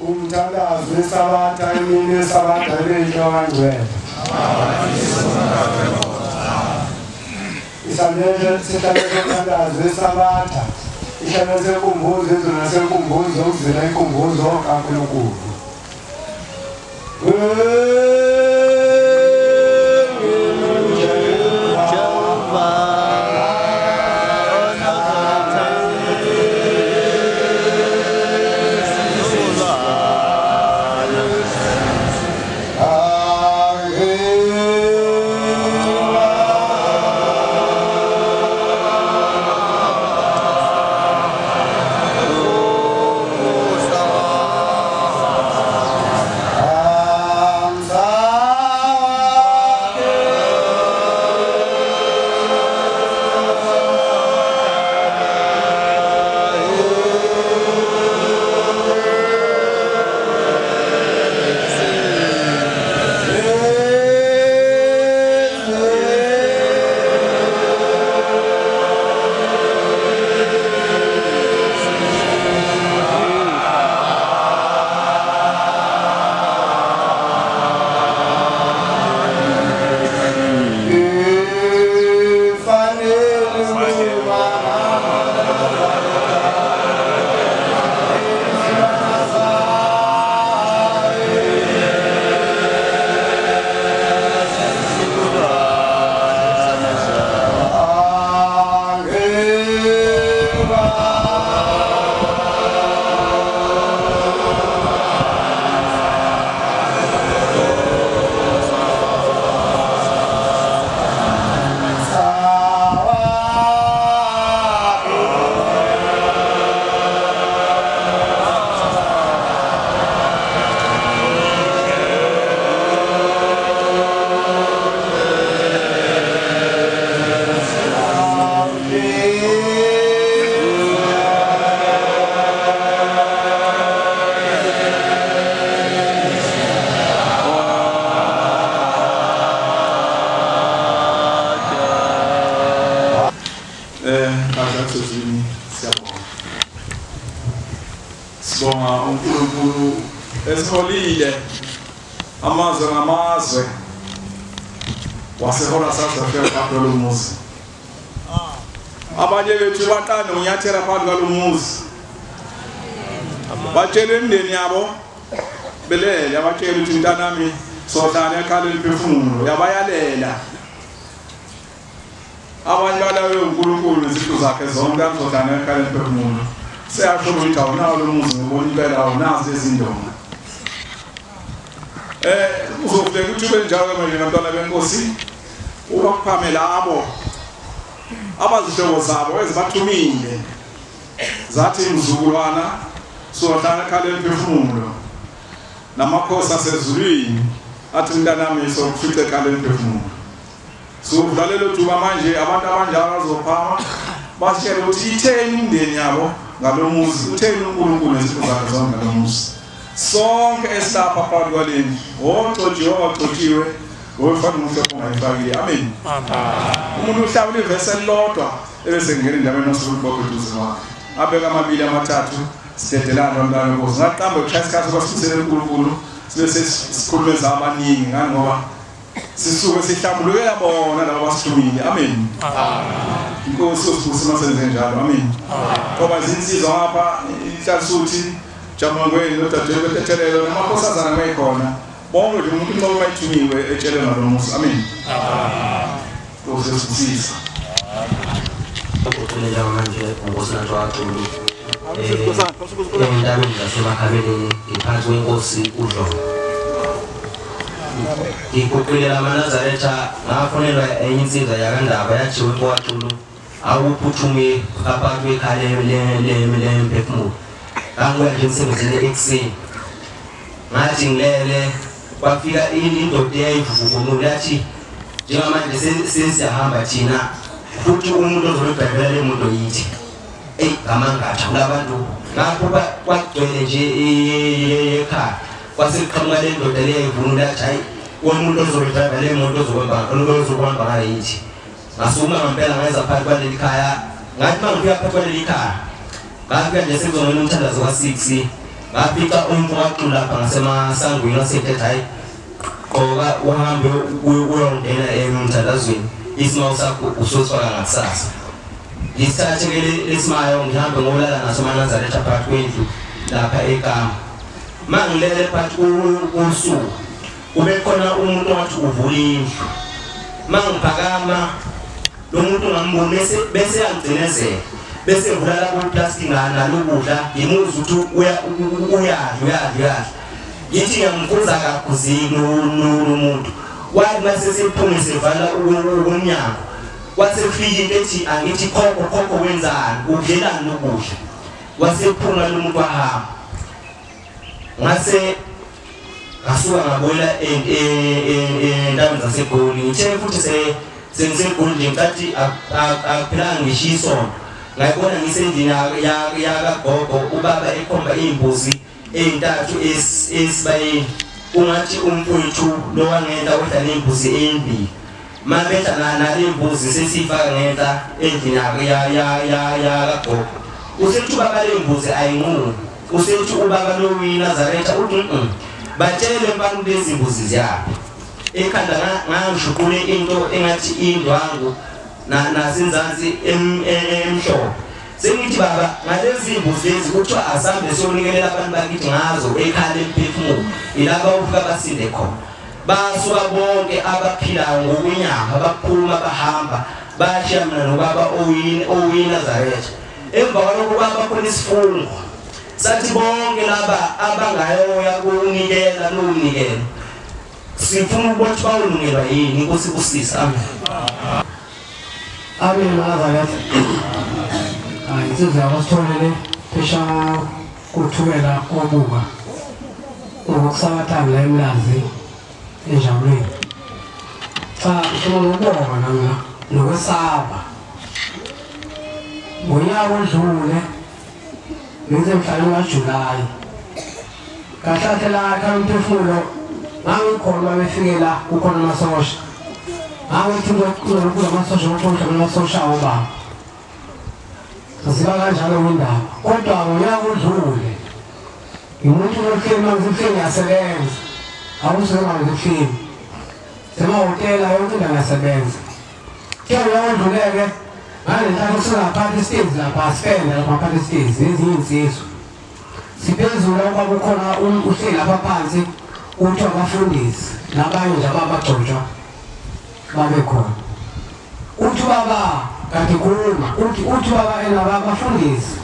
umthandazo wesabatha imini yesabatha leyintongangcwele isamele sithathe umthandazo wesabatha ihlale senkumbuzo izona senkumbuzo ukuzila inkumbuzo kaNkulunkulu Sibonga uNkulunkulu esiholile amazwe ngamazwe wasehola South Africa kulo muzi. Abanye bethu baqane unyathela phakathi kwalo muzi. Batshele imindeni yabo belele abatshela ukuthi mntanami sohlala ekhaya liphefumulo yabayalela. Abanye balawe uNkulunkulu nezithu zakhe zonke azohlala ekhaya liphefumulo. Siyasho ukuthi awunawo lo muzi ngibona impela awunazo izindonga. Uzofika ukuthi ube njalo manje ngabantwana benkosi ubaphame labo abazihlobo zabo ezibathumile zathi imzukulwana sohlala ekhaya liphefumulo namakhosi asezulwini athi mntanami sokufica ekhaya liphefumulo. So udlalelo thuba manje abantu abanjalo bazophama basitshela ukuthi itheni imindeni yabo ngalo muzi utheni uNkulunkulu nezipho zakhe zonke ngalo muzi. Sonke esilapha phakathi kwaleni oxotshiwe ofana umhlophe ongayifakile. Amen. Umuntu uhlawula ivesi elilodwa ebese ngene endaweni osuku eduze kwakhe abeka amabili amathathu sidedelana abantwana benkosi ngaqamba ukushaya isikhathi kwasisele uNkulunkulu sibe sesikhulumeza abaningi ngoba sisuke sihlambulukela bona labo basithumile. Amen. Inkosi usibuse masenze njalo. Amen. Ngoba izinsizwa ngapha ihlasuthi jamangweni nodadewethu bethelelo namakhosazana mayikhona bonke nje umuntu uma bayithumiwe etshele ngalo muzi. Amen. Nkosi usibuse. Ukuthula manje ngosana twaXulu. Endaweni zasemakhabeleni iphansi kwenkosi uDlomo. Ikuqhubela amaNazaretha ngafonelwa enye insizwa yakandaba yachiwe kwaXulu awuphuthume phakathi kwekhaya lemphefumulo. Kanguya nje emsebenzini ekuseni ngathi ngilele kwafika indoda eyayivuvumula yathi njengamanje sesiyahamba thina futhi umuntu ozolibhekela le muntu yithi ngamangatha kulabantu ngapho kwagcwele nje ekhaya kwasiqhamuka le ndoda leyayivunula yathi hayi umuntu ozolibhekela le muntu ozokuhamba ngayo yithi. Ngasukuma ngempela ngeza phakathi kwaleli khaya ngathi mangifika phakathi kwaleli khaya ngafika nje sengizongena umthandazo ka6 ngafika umfowethu lapha ngasemasangweni waseThethayi qoka uhambe uyongena emthandazweni isimao sakho usosifaka ngakusasa isithathe ke lesimayo ngihambe ngolala naseManazaretha phakathi kwendlu lapha eKama mangilele phakathi kusuku kube khona umuntu owathi uvula indlu mangiphakama lo muntu ngambona bese yangcinezela bese vula la plastic nalokudla ngimuza ukuthi uyadla yithi ngiyamkhuza kakhuzini umuntu wathi mase siphuma sivala umnyango wasefika into ethi angithi khokho wenzani udlelani nokudla wasephuma lo muntu wahamba ngase asuka ngabola endaweni zaseGoli ngithe futhi sengiseGoli ngenkathi akuphilanga ngishiso ngayibona ngisendini yakagogo ubaba ekhomba imbuzi ezintathu esibayeni ungathi umfowethu lo wangenta odla nembuzi ezimbili mabetha nalembuzi sesifaka ngenta endlini yakagogo usethi ubaba lembuzi ayinquni usethi ubaba lo Nazaretha uthi batshele abantu lezi mbuzi ziyaphi ekhanda ngangishuqule into engathi indwangu nasinzansi emhlobo sengithi baba ngalezi mbuzi lezi kuthiwa asambe siyonikelela abantu bakithi ngazo ekhaya emphefumulo ilapha ufika basinde khona basuka bonke abaphilayo ngokwenyama abaphuma bahamba bashiya mina nobaba Nazaretha emva kwalokho kwabakhona isifungo sathi bonke laba abangayoya kunikela nokunikela sifuna ukuthi bawulungelwa yini inkosi kusisa amen Nazaretha insizwa yakwasitholele phesha kuthukela kobuka ngokusabatana la emlazi enjabulweni cha ufuna ukubonga nami nokwesaba ngonyaka odlule ngize mhlawumbe kaJulayi kahlahle la kamphefumulo ngangikhona befike la kukhona amasosha ngathi kula amasosha ukuthi amasosha obaba siba kanjalo indaba kodwa ngonyaka odlule umuntu ofema ngifike yasebenza awusebenza ngifike semahotela yonke ngasebenza kero yodluleke ngale nhlalo singaphathi stage lapha spend lapha phathi stage ezinye insizwe siphezulu kwabo khona uhleli lapha phansi uthi abafundisi nabanye nje ababagcotshwa babe khona uthi baba kanti khuluma uthi baba abafundisi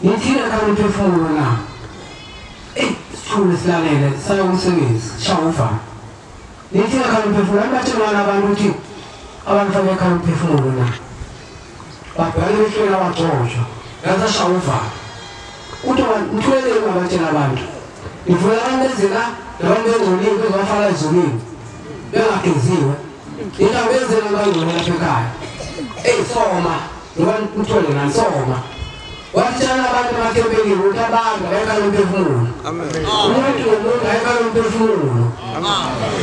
nithile kamphefumulo na sithule silalele sayomsebenzi shawuva nithile kamphefumulo abathina abantu uthi abantu fanele kamphefumulo na babhale behlela abagcotshwa ngaza shawuva uthi ngithwele ngabatshela abantu ngivula abantu ezela nabantu bezolini bezofala ezolini bengageziwe into bezela abangcwele lapha ekhaya soma ngoba uthole nansoma wathana abantu bathembekile ukuthi abantu ayikalomphefumulo amen umuntu nomuntu ayikalomphefumulo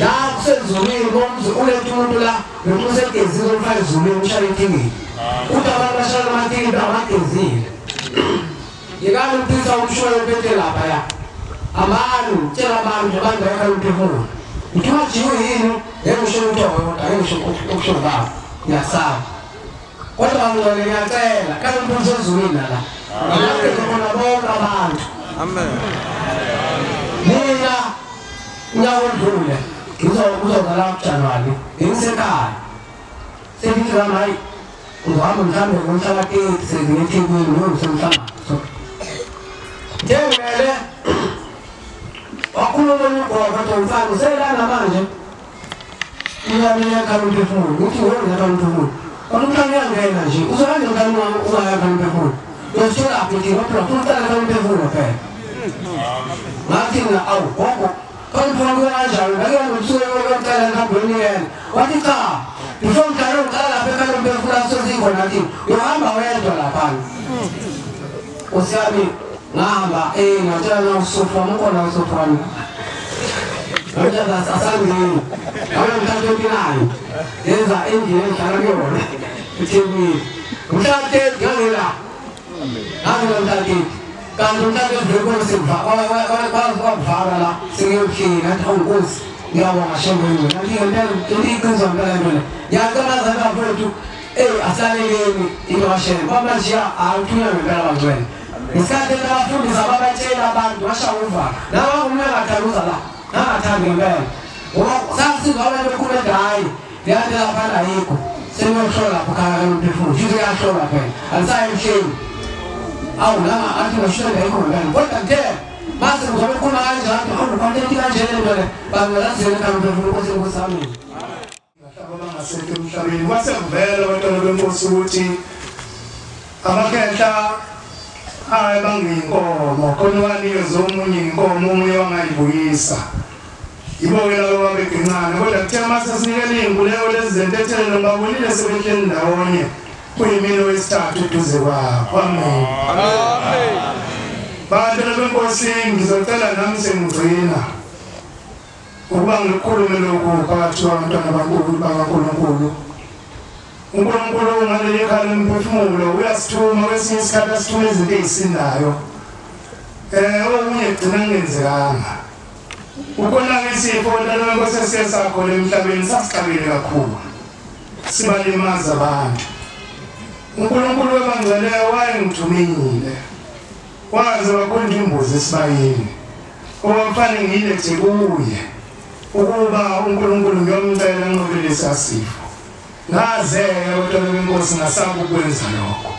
la kusezulwini bomzi ulethe umuntu la nomuntu segezile umfaka ezulwini ushaya itikiti uthi abantu bashaya amatikiti abagezile yekani umphisa umshoyo uphethe lapha ya abantu tshela abantu ayikalomphefumulo uthi wajiwe yini ngengisho ukuthi ayisho ukusho baba ngiyasaba kodwa ngicela ngiyacela kanti umphisa ezulwini la ngiyacela khona bonke abantu amen mina ngiyawudlule ngizokuzala kuJanuwari ngisekhaya sengithi hayi ngihamba mhlambe ngomhlaka 30 sengiyeThekwini ngiyomhlangano ngiyele wakhuluma ngoba ngomfana selana manje uyamina kamphefumulo uthi wena kamphefumulo Orang yang kaya nasi, usaha yang kamu usaha kamu perlu. Dosa apa sih? Apa tuh kamu perlu apa? Nanti na au, kok kamu perlu aja. Bagaimana usaha orang kaya kamu berikan? Wanita, tujuan kamu apa kamu perlu asal kau nanti. Yang apa yang jualan? Usaha ni ngamba, nanti orang sofa muka orang sofa ni. Nanti asal ni, orang kaya pinai. Eza engineer karagyo Utewi Utate Galila Nagila Utate kanti mhlawumbe enkosi kwavala la sengiyophila athi awunkosi ngiyabonga shembeni kanti ngempela iqiniso ngempela nto le ngiyacela bafowethu asaleleni into kashembe bamashiya awuthunywe ngempela bangcwele isikhathi abafundisa babatshela abantu bashaya uvalo nawe umuntu angathaluza la angathandi ngempela ngoba sasizwa abantu bekhuleda hayi ndiyathi laphana ayikho seniyohlola lapho khaya umphefumulo futhi uyahlola phela alisayo emhleni awu lama athi ngashona ayikho ngempela kodwa kuthe mase ngizobe khona kanjani awukwanteti kanjena nto le bangalasizela ekhaya umphefumulo nkosi nkosi amini bangasekho emhlabeni kwasevela abantwana benkosi ukuthi amakhetha bangiyinkomo khona wanikeza omunye inkomo omunye wangayibuyisa yibo-ke labo babegincane kodwa kuthe mase sinikele iy'nguleko lezi zentethelelo babonile sebehleli ndawonye kuyimini wesithathu eduze kwabo amen bantwana benkosi ngizocela nami sengigcina ukuba ngikhulume lokhu phakathi kwabantwana bakaNkulunkulu uNkulunkulu ngaleli khaya lomphefumulo uyasithuma kwesinye isikhathi asithuma izinto ey'sindayo okunye gcina kungenzekanga ukonaka isifo ntwana benkosi esiye sakhona emhlabeni sasixakile kakhulu sibalimaza abantu uNkulunkulu webangcweleyo wayengithumile waze wakhonja imbuzi esibayeni okwamfane ngiyilethe kuye ukuba uNkulunkulu ngiyomcela nqobelisa sifo ngazeke abantwana benkosi ngasaba ukwenza lokho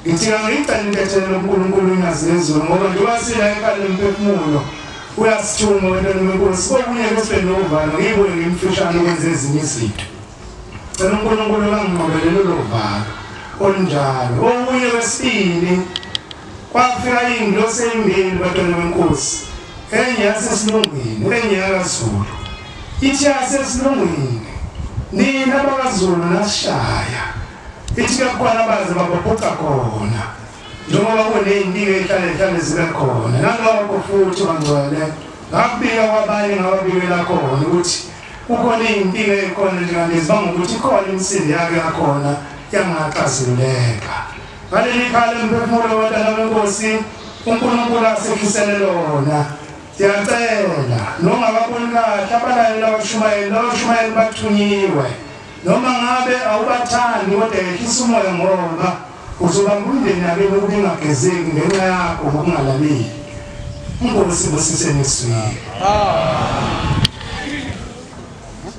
ngithi ngicela intethelo uNkulunkulu ingazezulu ngoba ndiwasila ekhaya lomphefumulo uyasithuma abantwana benkosi kokunye kwesibe novalo yibo ngimfishane ukwenza ezinye izinto cela uNkulunkulu banginqobelele lo valo olunjalo okunye kwesibili kwafika iy'ngilosi ey'mbili abantwana benkosi enye yasesilungwini enye yakaZulu ithi yasesilungwini nina bakaZulu nasishaya ithi kukhona abaze babaphuca khona njengoba kuney'ndiga ey'hlale zibe khona nalokho futhi bangcwele ngakubika kwabanye ngababikela khona ukuthi kukhona iy'ndiga ey'khona njengalezi bangukuthi ikhona imisindo yake yakhona yangaxazululeka ngaleli khaya lomphefumulo abantwana benkosi uNkulunkulu asekhisele lona siyacela noma ngababoni kahle abalaleli abashumayeli bathunyiwe noma ngabe awubathandi kodwa yehlisa umoya ngoba uzobamba umndeni yakini ukuthi ingagezeki ngenxa yakho ngokungalaleli inkosi busiseni eswini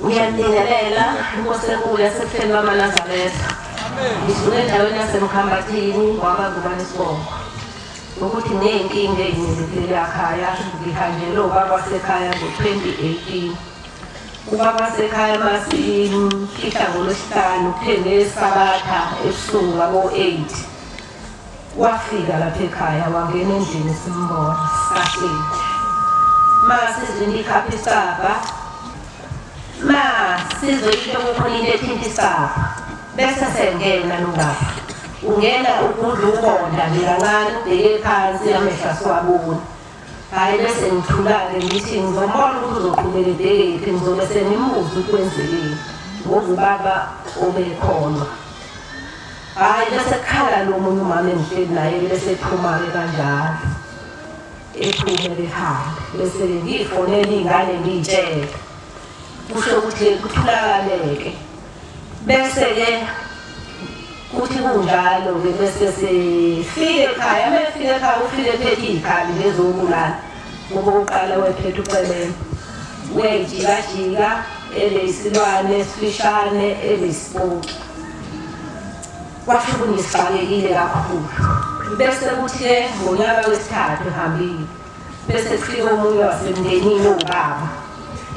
ngiyabingelela inkosi enkulu yasebuhleni bamaNazaretha ngisuke endaweni yasemkhambathini kwabangubani isibongo ukuthi ney'nkinga ey'nizikile lakhaya ngihanjelwe ubaba wasekhaya ngo-2018 ubaba wasekhaya masimfihla ngoLwesihlanu kuphele esabatha ebusuku ngabo-8 wafika lapha ekhaya wangena endlini simbona sisahleli masizwini ikhapha isaba sizoyile kukhona into ethinta isaba bese sengena nongapha ungena ukudla ukonda nje kancane ubheke phansi amehlo asiwabona hhayi bese ngithula-ke ngithi ngizombona ukuthi uzoqhubeka ebhekephi ngizobe sengimbuza ukuthi wenzekeni ngoba ubaba obekhona hhayi bese kukhala lo munye umama engihleli naye bese ephuma-ke kanjalo ephume behambe bese-ke ngiyifonela iy'ngane ngiy'tshele kusho ukuthi kuthulakaleke bese-ke kuthi kunjalo-ke bese sefike ekhaya mefike ekhaya ufike ephethe iy'khali ngezobulala ngoba okokuqala wephethe uceleni wey'jikajika eleyisilwane esifishane eleyisipoki kwasho kungisixakekile kakhulu bese kuthi-ke ngonyaka wesithathu ehambile bese kufike omunye wasemndenini owubaba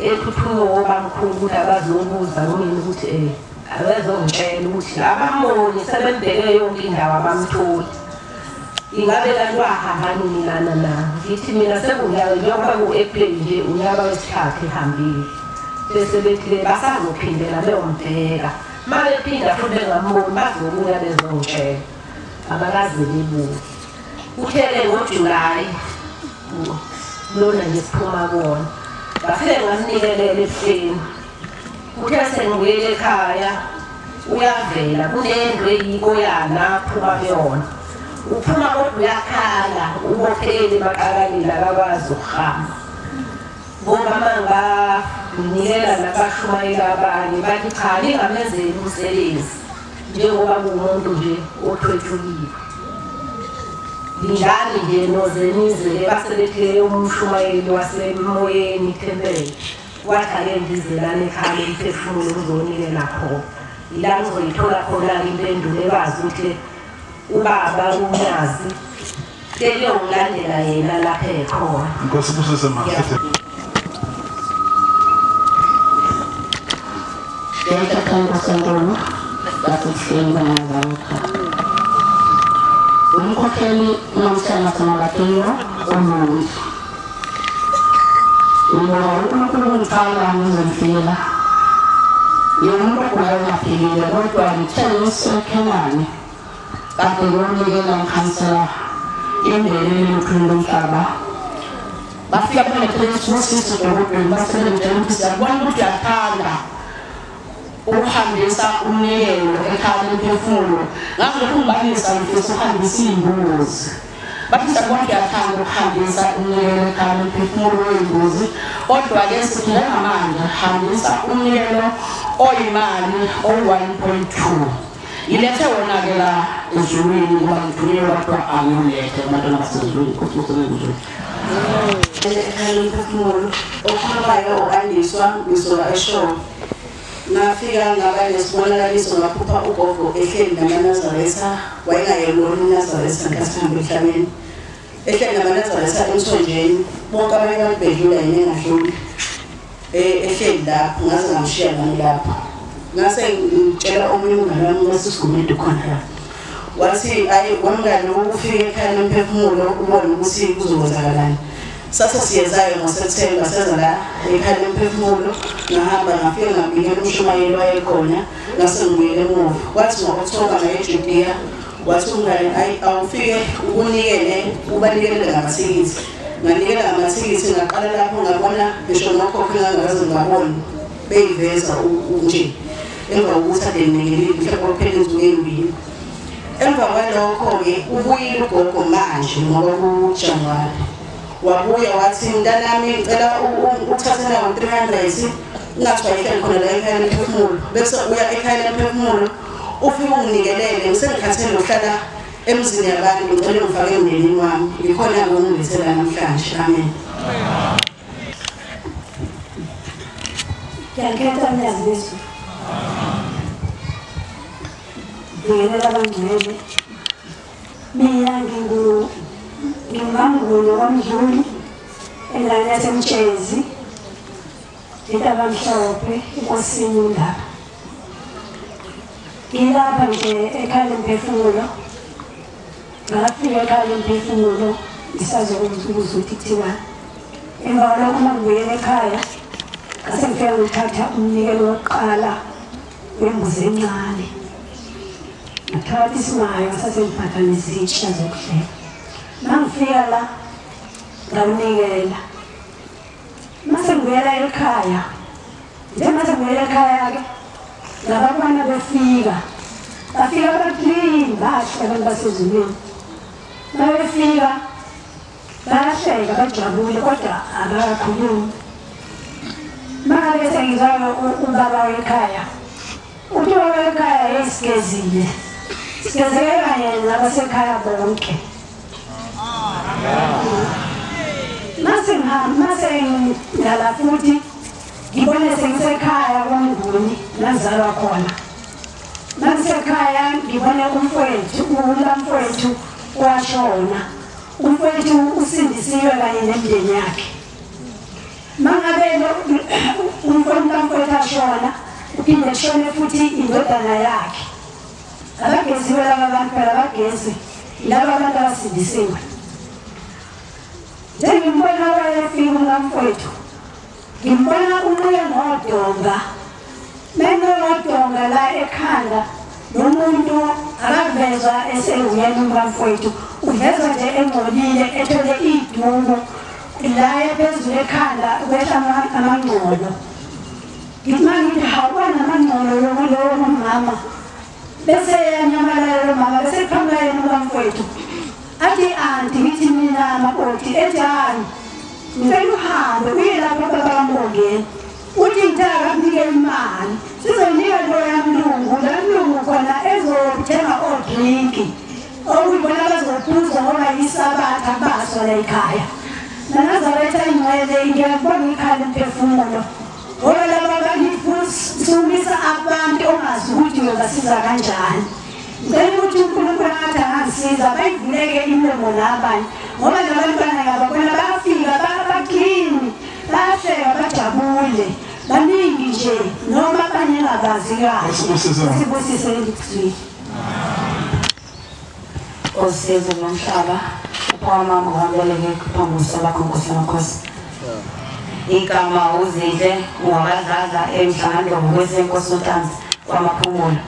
ephuthume wobamkhulu ukuthi abazobuza kumina ukuthi abezongitshela ukuthi abamboni sebembheke yonke indawo abamtholi ingabe kanti wahamba nini lana na ngithi mina sekunyawo njengoba ku-April nje unyaka wesithathu ehambile bese bethi-ke basazophindela beyombheka uma bephinda futhi bengamboni bazobuya bezongitshela abakaze bebuye kuthe-ke ngoJulayi lona nje siphuma kuwona ngafike ngamnikelela ebuhleni kuthe sengibuyele ekhaya uyavela kunendlu eyiko yana aphuma kuyona uphuma kodwa uyakhala ubophele baqakalile akakwazi ukuhamba ngoba manga nginikela nabashumayela abanye bathi cha lingamenzeli umsebenzi njengoba kumuntu nje othwethukile linjani nje nozenize baselethe umshumayeli wasemoyeni thembele wathi ake ngizelane ekhaya emphefumulo uzonikela khona ila ngizoyithola khona impendulo ekwazi ukuthi ubaba unazi keliyongilandela yena lapha ekhona Inkosi busise mafethe Yayithathanga sangoma bakuhlenga ngazanka umkhokheli nomthana samalatino omuntu uNkulunkulu ngizomfela yena kwayaphilile kodwa ngithengise khenani kade ngonikela ngikhansela indlela yokukhuluma umhlaba bafika benethelesisi dokotela basebenza ukuthi yabona ukuthi yathanda ukuhambisa umnikelo ekhaya emphefumulo ngakho kumbalisa mfisa uhambisa imbuzi bathi sakwathi yathanda ukuhambisa umnikelo ekhaya emphefumulo wembuzi kodwa ke sithi njengamanje hambisa umnikelo oyimali o-1.2 ilethe wona ke la ezulwini kuba ngithunyelwe kodwa angilethe abantwana basezulwini kuthi ekhaya emphefumulo okukhulayo okandiswa ngizola eshoko nafika ngaba nesibonakaliso ngaphupha ugogo ehleli namanazaresa wayengayelona uNazaresa nkathamba emhlabeni ehleli namanazaresa emthonjeni bonke abanye abantu bedlula yena engadluli ehleli lapho ngaze ngamshiya ngani lapho ngase ngitshela omunye umngane wami wasisigumede khona la wathi ayi wamngane ukufika ekhaya emphefumulo ubone ukuthi kuzowenzakalani sasa siyezayo ngoSeptember seza la ekhaya emphefumulo ngahamba ngafika ngabikela umshumayeli wayekhona ngase ngibuyele emuva wathi ngo-October ngayeJudia wathi umngane ayi awufike ukunikele ubanikele ngamathikithi nganikela ngamathikithi ngaqala lapho ngabona ngisho nokhokho ngangakaze ngabona beyiveza nje emva kokuthi ade nginikele mhlawumbe kuphela insuku ezimbili emva kwalokho-ke ubuyile ugogo manje ngoba kuJanuwari wabuya wathi mntanami ngicela uthathe nawo 300 ungathiwa ihleli khona la ekhaya emphefumulo bese uya ekhaya emphefumulo ufike unginikelele ngisengikhathele ukuhlala emzini yabantu ngicela ngifake emndenini wami ngikhona ngongilethela namhlanje amen Ngiyakhetha mnyazi besu ngiyela abangcwele mina ngingumangulu wamdluli engane yasemtshezi intabamhlophe inkosini uNdaba ngilapha nje ekhaya emphefumulo ngafika ekhaya emphefumulo ngisazokuzwa ukuthi kuthiwa emva kwalokho mangibuyela ekhaya ngase ngifika ngithatha umnikelo wokuqala wembuzi encane ngaphakathi isimayo ngasase ngiphatha nezitsha zokuhlela mangifika la ngawunikela mase ngibuyela ekhaya njengoba ngibuyela ekhaya-ke ngababona befika bafika baklini bahle abantu basezulwini mabefika bayahleka bajabule kodwa abakhulumi mangabe sengizwayo ubaba wekhaya uthi ubaba wekhaya yesigezile sigezeke kanye nabasekhaya bonke mase ngala futhi ngibone sengisekhaya kwaNguni nazalwa khona nangisekhaya ngibone umfowethu washona umfowethu usindisiwe kanye nemndeni yakhe mangabe umfowethu ashona uphinde kushone futhi indodana yakhe abageziwe laba bantu phela bagezi laba abantu abasindisiwe njengimbona wayefika umkamfowethu ngimbona unquye ngodonga menodonga la ekhanda nomuntu akavezwa esewuyena umkamfowethu uvezwa nje engcolile ethole iduku la ephezulu ekhanda kwehla amangcolo ngithi mangithi hawubona amangcolo lowo mama bese yanyamalala lo mama bese kuphambana yena umkamfowethu athi anti ngithi mina makoti ejani ngicela uhambe uye lapho babambongeni uthi ngitaka kunike imali sizonika lo yamlungu la mlungu khona ezothenga odrinki okuyibona bazophuza ngoba yisabatha baso la ekhaya nanazaletha ingcwele ngiyabona ikhaya emphefumulo ngoba laba banifundisa abantu ongazi ukuthi uyobasiza kanjani ngicela ukuthi uNkulunkulu athi angasiza bayivuleke imilomo labanye ngoba labantwana yabona bayafika baklini bahleka bajabule baningi nje noma abanye ngabazi kahle sibusise elizwi osizo nomhlaba uphama ngokwabeleke kuphambuso bakho Nkosi yamakhosi igama uzidle ungabadlaza emhlangano ngokwesenkosi uNtanzi kwamaphumulo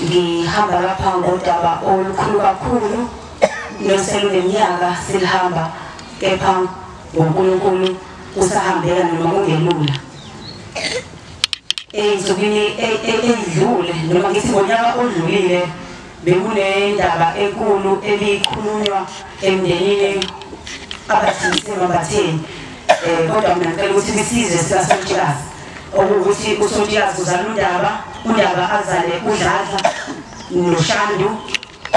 ngihamba lapha ngodaba olukhulu kakhulu noseluleminyaka silihamba kepha ngoNkulunkulu kusahambeka noma kungelula ey'nsukwini ey'dlule noma ngithi ngonyaka odlulile bekunendaba enkulu ebikhulunywa emndenini abathimisema batheni kodwa mina ngicela ukuthi bisizwe sikaSontshikazi okuwukuthi uSontshikazi uzala undaba azale uDladla noShandu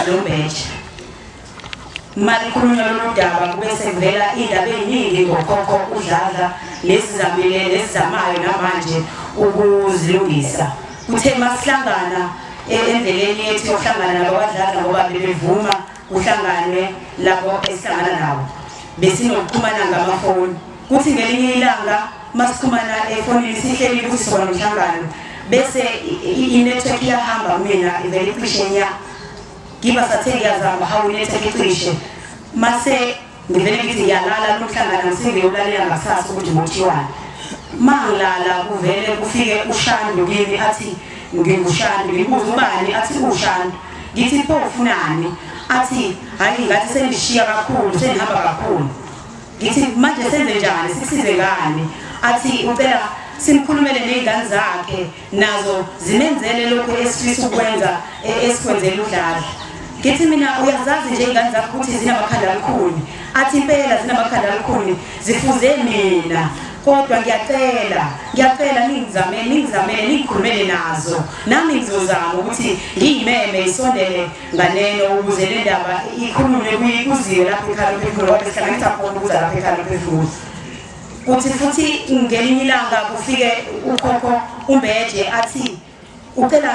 noMbeje mali khulunywa lolu daba kube sekuvela indaba eziningi ngokhokho uDladla lesizamile lesizamayo namanje ukuzilungisa kuthe masihlangana endleleni yethu yokuhlangana nabakwaDladla ngoba bebevuma kuhlanganwe lapho esihlangana nabo besinokuxhumana ngamafoni kuthi ngelinye ilanga masikhumana efonini sihleli ukuthi sibona umhlangano bese i-network iyahamba mina ivele iphishenya ngiba sathe ngiyazama hawu network icishe mase ngivele ngithi ngiyalala nomhlangano ngiyolalela ngakusasa ukuthi ngothiwani mangilala kuvele kufike uShandu kimi athi nginguShandu ngibuza ubani athi uShandu ngithi pho ufunani athi hayi ngathi sendishiya kakhulu sendihamba kakhulu ngithi manje senze njani sisize ngani athi ucela simkhulumele nezingane zakhe nazo zimenzele lokho esifisa ukwenza esikwenzela uDladla ngithi mina uyazazi nje izingane zakho ukuthi zinamakhanda alikhuni athi impela zinamakhanda alikhuni zifuze mina kodwa ngiyacela ningizamele ngikhulumele nazo nami ngizozama ukuthi ngiyimeme isondele nganeno ukuze le ndaba ikhulunywe kuziwe lapho ekhaya lophefumulo ngoba sihlanganisa khona ukuza lapho ekhaya lophefumulo kuthi futhi ngelinye ilanga kufike ukhokho uMbeje athi ucela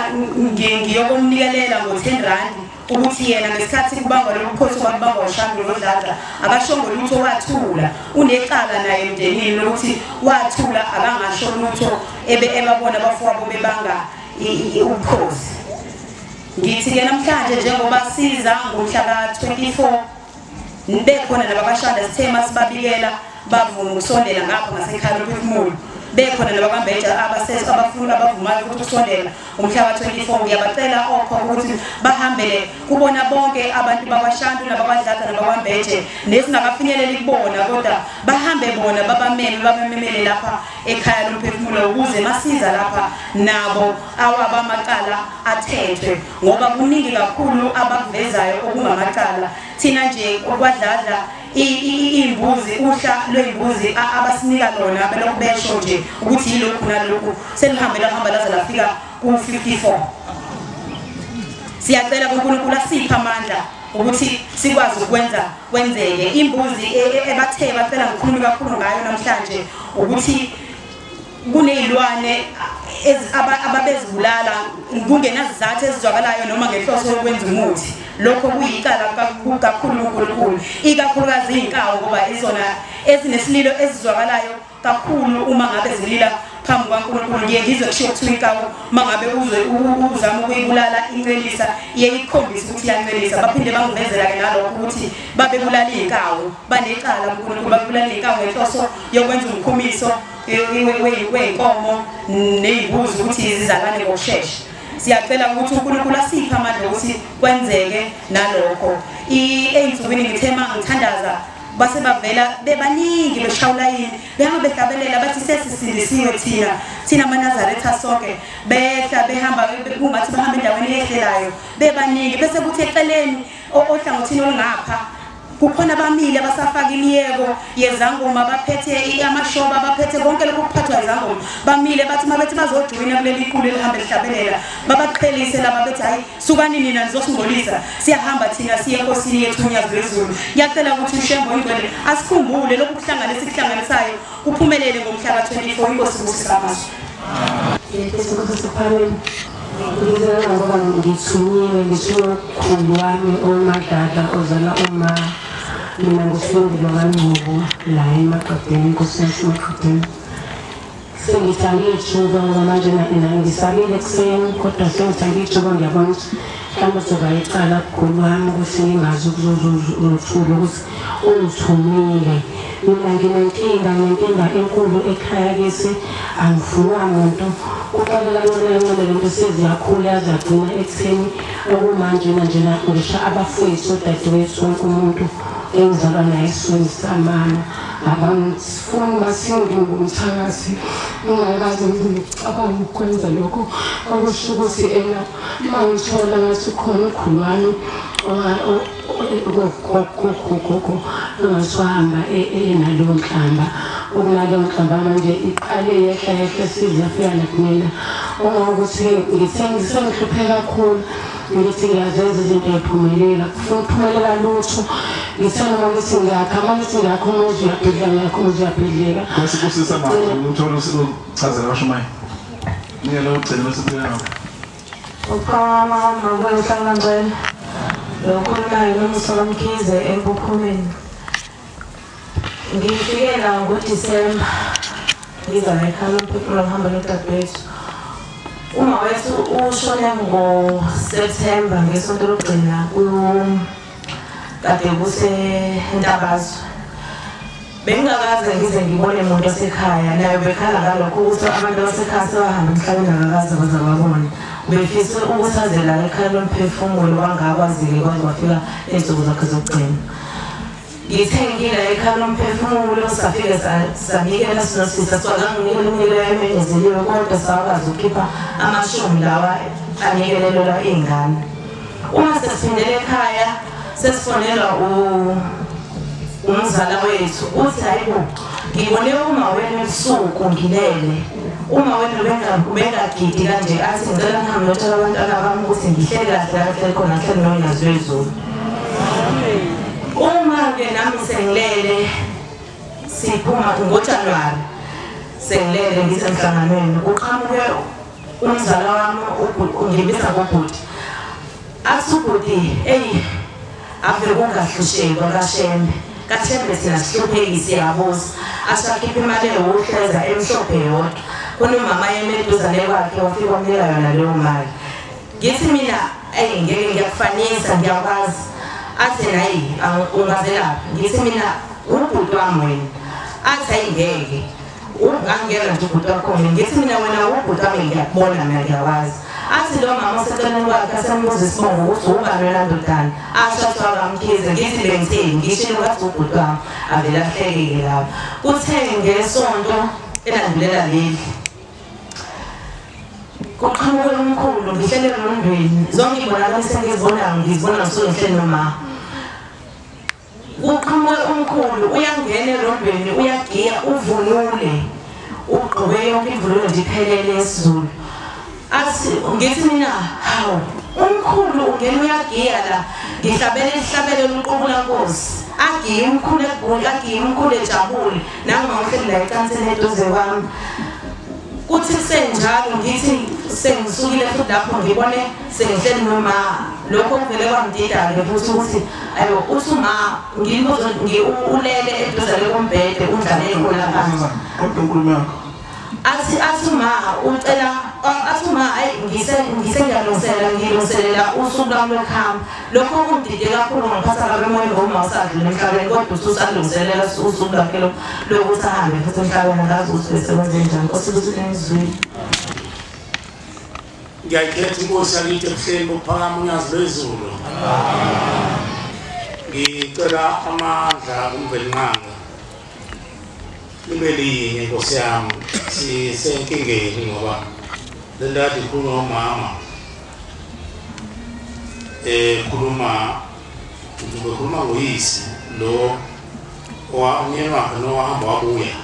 ngiyokomnikelela ngo10 rand ukuthi yena ngesikhathi kubangwa lo mkhosi wabangwa uShandu noDladla akashongo lutho wathula unecala naye emndenini lokuthi wathula abangasho lutho ebabona abafowabo bebanga ubukhosi ngithi ke namhlanje njengoba siza ngomhla ka24 bekhona nabakashanda sithema sibabikela bavuma ukusondela ngapho ngasekhaya lophefumulo bekhona nabakwaMbeje abafuna abavumayo ukuthi usondela umhla ka24 ngiyabacela okho ukuthi bahambele kubona bonke abantu bakwaShandu nabakwaDladla nabakwaMbeje nesingakafinyeleli kubona kodwa bahambe bona babamemele lapha ekhaya lophefumulo ukuze masiza lapha nabo awabamaqala athethwe ngoba kuningi kakhulu abakuvezayo okungamaqala thina nje okwaDladla imbuzi uhla lwembuzi abasinika lona belokhu besho nje ukuthi yilokhu nalokhu selihamba laze lafika ku54 siyacela kuNkulunkulu asiphe amandla ukuthi sikwazi kwenzeke imbuzi ebathe bacela ngikhuluma kakhulu ngayo namhlanje ukuthi kunezilwane ababezibulala kungenazizathu ezizwakalayo noma ngenhloso yokwenza umuthi lokho kuyicala kakhulu uNkulunkulu ikakhulukazi inkawu ngoba izona ezinesililo ezizwakalayo kakhulu uma ngabe zilila phambi kwaNkulunkulu ngiyezwe kusho kuthiwa inkawu mangabe uzama ukuyibulala incelisa iyayikhombisa ukuthi iyancelisa baphinde bangivezela ke nalokho ukuthi babebulala inkawu banecala uNkulunkulu babulala inkawu ngenhloso yokwenza umkhumiso weyinkomo nezimbuzi ukuthi zizalane ngokusheshsha siyacela ukuthi uNkulunkulu asiphe amandla ukuthi kwenzeke nalokho ey'nsukwini ngithema ngithandaza base bavela bebaningi beshawula yini behamba behlabelela bathi sesisindisiwe thina amaNazaretha sonke behla behamba kungathi bahamba endaweni ehlelayo bebaningi bese kuthi eceleni ohlangothini olungapha kukhona abamile abasafaka imiyeko yezangoma baphethe amashoba baphethe konke lokho kuphathwa izangoma bamile bathi mabethi bazojoyina kuleli iqulu elihamba lihlabelela babaqhelise laba bethi hayi sukani nina nizosingolisa siyahamba thina siye enkosini yethu uNyazi lwezulu ngiyacela ukuthi uShembo ingcwele asikhumbule lokhu kuhlanganisaikuhlanganisayo kuphumelele ngomhla ka-24 inkosi ibusisa amazwi ngoba ngithunyiwe ngithunyiwe wami omadala ozala uma mina ngusifundile kaNgcubo la eMaqedeni inkosi yaseMaqedeni sengithanda ithuba ngoba manje ngisabile ekuseni kodwa sengithanda ithuba ngiyabona ukuthi mhlawumbe sobayicala kukhulu wami ukuthi ngingazi ukuzothula ukuthi ungithumile mina nginenkinga enkulu ekhaya kesi angifuna muntu uqalela kancane lento seziyakhula yazagcina ekutheni okumanje njena ngisho abafowethu odadewethu wonke umuntu engizalwa naye esweni samana abangifuni basingi ngumthakathi ngingakaze ngicabanga ukwenza lokho okusho ukuthi mangithola ngathi khona ukhulwami ngasuhamba nalowo nhlamba okunaleyo nhlamba manje iqale yehla sizafika nakumina ukuthi ngisengihluphe kakhulu ngithi ngiyazenza izinto eziphumelela kufuna ukuphumelela lutho ngithanda ukuthi ngiyakha manje ngiyakho umuzi uyabhedleka kusisa manje uthola usichazela abashumayo ngiyela ugcina bese kuya ukhama mabuyela ngcela lokhulumayo noMsola Mkhize eMpuphumeni ngifike la ngoDisemba ngiza ekhaya uPhefumula ngihamba nodadewethu uma wethu ushone ngoSeptember ngesonto lokugcina kade kuseNtabazo bengakaze ngize ngibone umuntu wasekhaya naye bekhala ngalokho ukuthi abantu basekhaya sebahamba emhlabeni akakaze bazababona befisa ukuthi azela ekhaya loMphefumulo wangakwazi-ke kwaze wafika ey'nsuku zakhe zokugcina ngithengile ekhaya loMphefumulo safike sanikela sinosisa swakangikela umnikelo emenyezeliwe kodwa sawakwazi ukukhipha 10 lawa anikelelelwa iy'ngane uma sesifindele ekhaya sesifonelwa umzala wethu uthi hayibo ngibone uma wena ebusuku ngilele uma wena ubengagidi kanje athi ngicela ngihambe ngiyotshela abantwana bami ukuthi ngihleli kahle khona ngihleli noNyazi lwezulu uma-ke nami sengilele siphuma ngoJanuwari sengilele ngisemhlanganweni kuqhamuke umzala wami ungibiza ngobhuti athi ubhuti ave kungahlushekwa kaShembe thina sihlupheki siyabuza asakhipha imali ewuhleza emhlophe yodwa khona umama yemeduzane kwakhe wafika wamnika yona leyo mali ngithi mina ngeke ngiyakufanisa ngiyakwazi athi nayi ungazelaphi ngithi mina ubhuti wami wena athi ayingeke ungangena nje ubhuti wakho ngithi mina wena ubhuti wami ngiyakubona mina ngiyakwazi athi lo mama oseceleni kwakhe asembuza isibongo ukuthi ubani wena ndodana asho athi wakamkhize ngithi bengitheni ngishilo kathi ubhuti wami avele ahleke-ke lapho kuthe ngesonto elandulela leli kuqhamuke umkhulu ngihlele emondweni zonke ibonakala sengizibona ngisuke ngihleli noma kuqhamuke umkhulu uyangena erondweni uyagiya uvunule ugqoke yonke imvunulo nje iphelele yesiZulu athi ngithi mina hawu umkhulu ungena uyagiya la ngihlabele uqubula Nkosi agiye umkhulu egoli agiye umkhulu ejabule nangoma ngihleli la ecansini eduze kwami kuthi senjalo ngithi sengisukile futhi lapho ngibone sengihleli noma lokho kuvele kwangidida-ke futhi ukuthi ayo uthi uma ulele eduze kombhede undlale ey'nkula phansi athi ma ucela athi ma ngiyalungiselela usuku lwami lokuhamba lokho kungidide kakhulu ngiphatha kabi emoyeni ngoba usadlula emhlabeni kodwa ususalungiselela usuku lwakhe lokuthi ahambe futhi emhlabeni ngazi ukuthi besebenze njani Nkosi ukuthi ngizwile ngiyayikhetha inkosi yakithi ebuhleni bokuphakama uNyazi lwezulu ngicela amandla kumvelinqanga libe linye Nkosi yami sisenkingeni ngoba lendadi khuluma ngomama khuluma bekhuluma ngoyisi lo umyeni wakhe nowahamba wabuya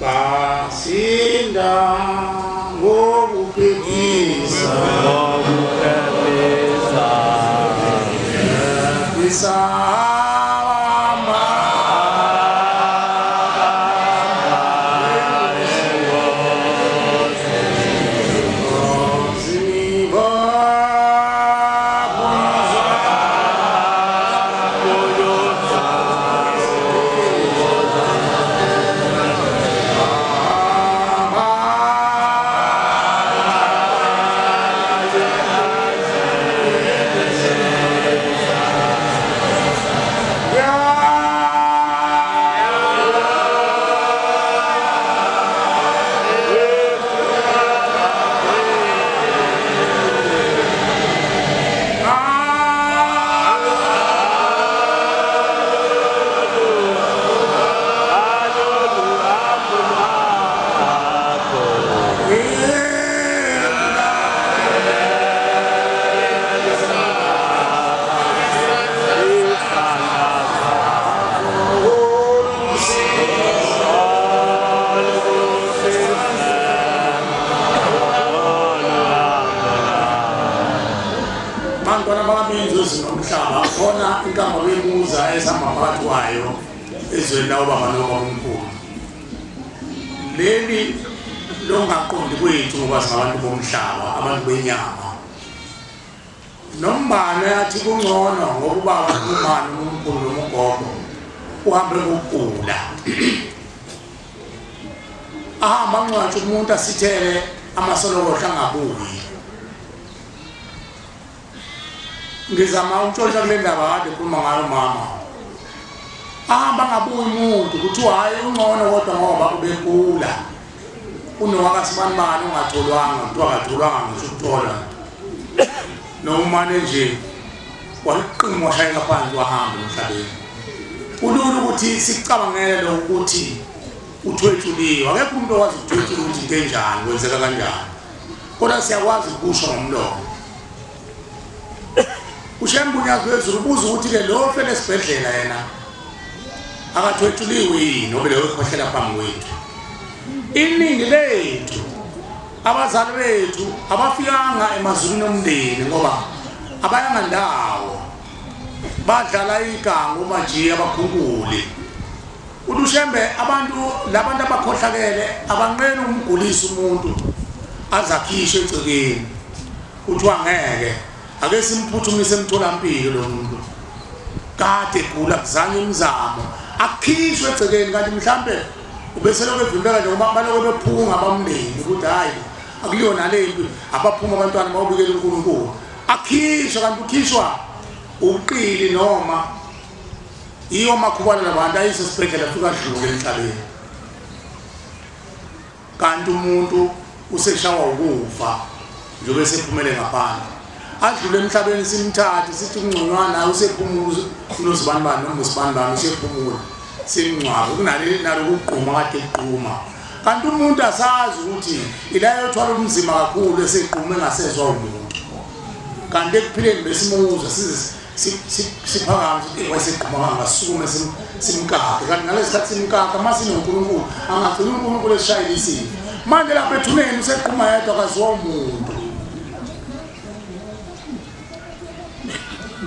basinda ngokuphephisa ezweni la ubaba nomkhulu leli longaqondi kwethu ngoba singabantu bomhlaba abantu benyama nombane athi kungcono ngokuba umani nomkhulu nomugogo uhambe ukugula ahamba ngcwatshe umuntu asithele amasoloko angabuyi ngizama ukuthola kule ndaba kade kukhuluma ngayo mama ahamba ngabuyi umuntu kuthiwa hayi ungcono kodwa ngoba ubekula unowakasibanibani ungatholwanga kuthiwa akatholwanga ngisho ukuthola nomane nje wayiqinqa washayela phansi wahamba emhlabeni ulula ukuthi sicabangele ukuthi uthwethuliwe akekho umuntu owazi ukuthwethula ukuthi into enjani kwenzeka kanjani kodwa siyakwazi ukusho ngomlomo ushembunyazi wezulu ubuza ukuthi ke lo fele esibhedlela yena akathwethuliwe yini obe leyo khohlela phambi kwethu iningi lethu abazali bethu abafikanga emazulwini omndeni ngoba abayanga ndawo badlala igango majiya abakhunkule udushembe abantu labantu abakhohlakele abanqeni umgulisa umuntu azakhishe egcekeni kuthiwa ngeke ake simphuthumise emtholampilo lo muntu kade gula kuzanye imizamo akhishwe egcekeni kanti mhlambe ubeseloko evimbeka nje ngoba baloko bephunga abamndeni ukuthi hayi akuliyona lempi abaphuma abantwana bawubikela uNkulunkulu akhishwa kanti ukhishwa uqili noma iyo makhubana labantu ayise sibhedlela fika dlule emhlabeni kanti umuntu useshawa ukufa njobe sephumele ngaphandle adlule emhlabeni simthathe sithi ungconywana usephumuza unozibanibani noma usibanibani usephumula simncwabe kunale nalokuqhuma kade eqhuma kanti umuntu asazi ukuthi ila yothwala umzima kakhulu eseqhuma engasezwa umuntu kanti ekuphileni besimuza siphakama sithi wayeseqhuma ngasukume simkakhe kanti ngalesikhathi simkakhe masinoNkulunkulu angagcina uNkulunkulu esishayile isimo manje lapha ethuneni useqhuma yedwa akaziwa umuntu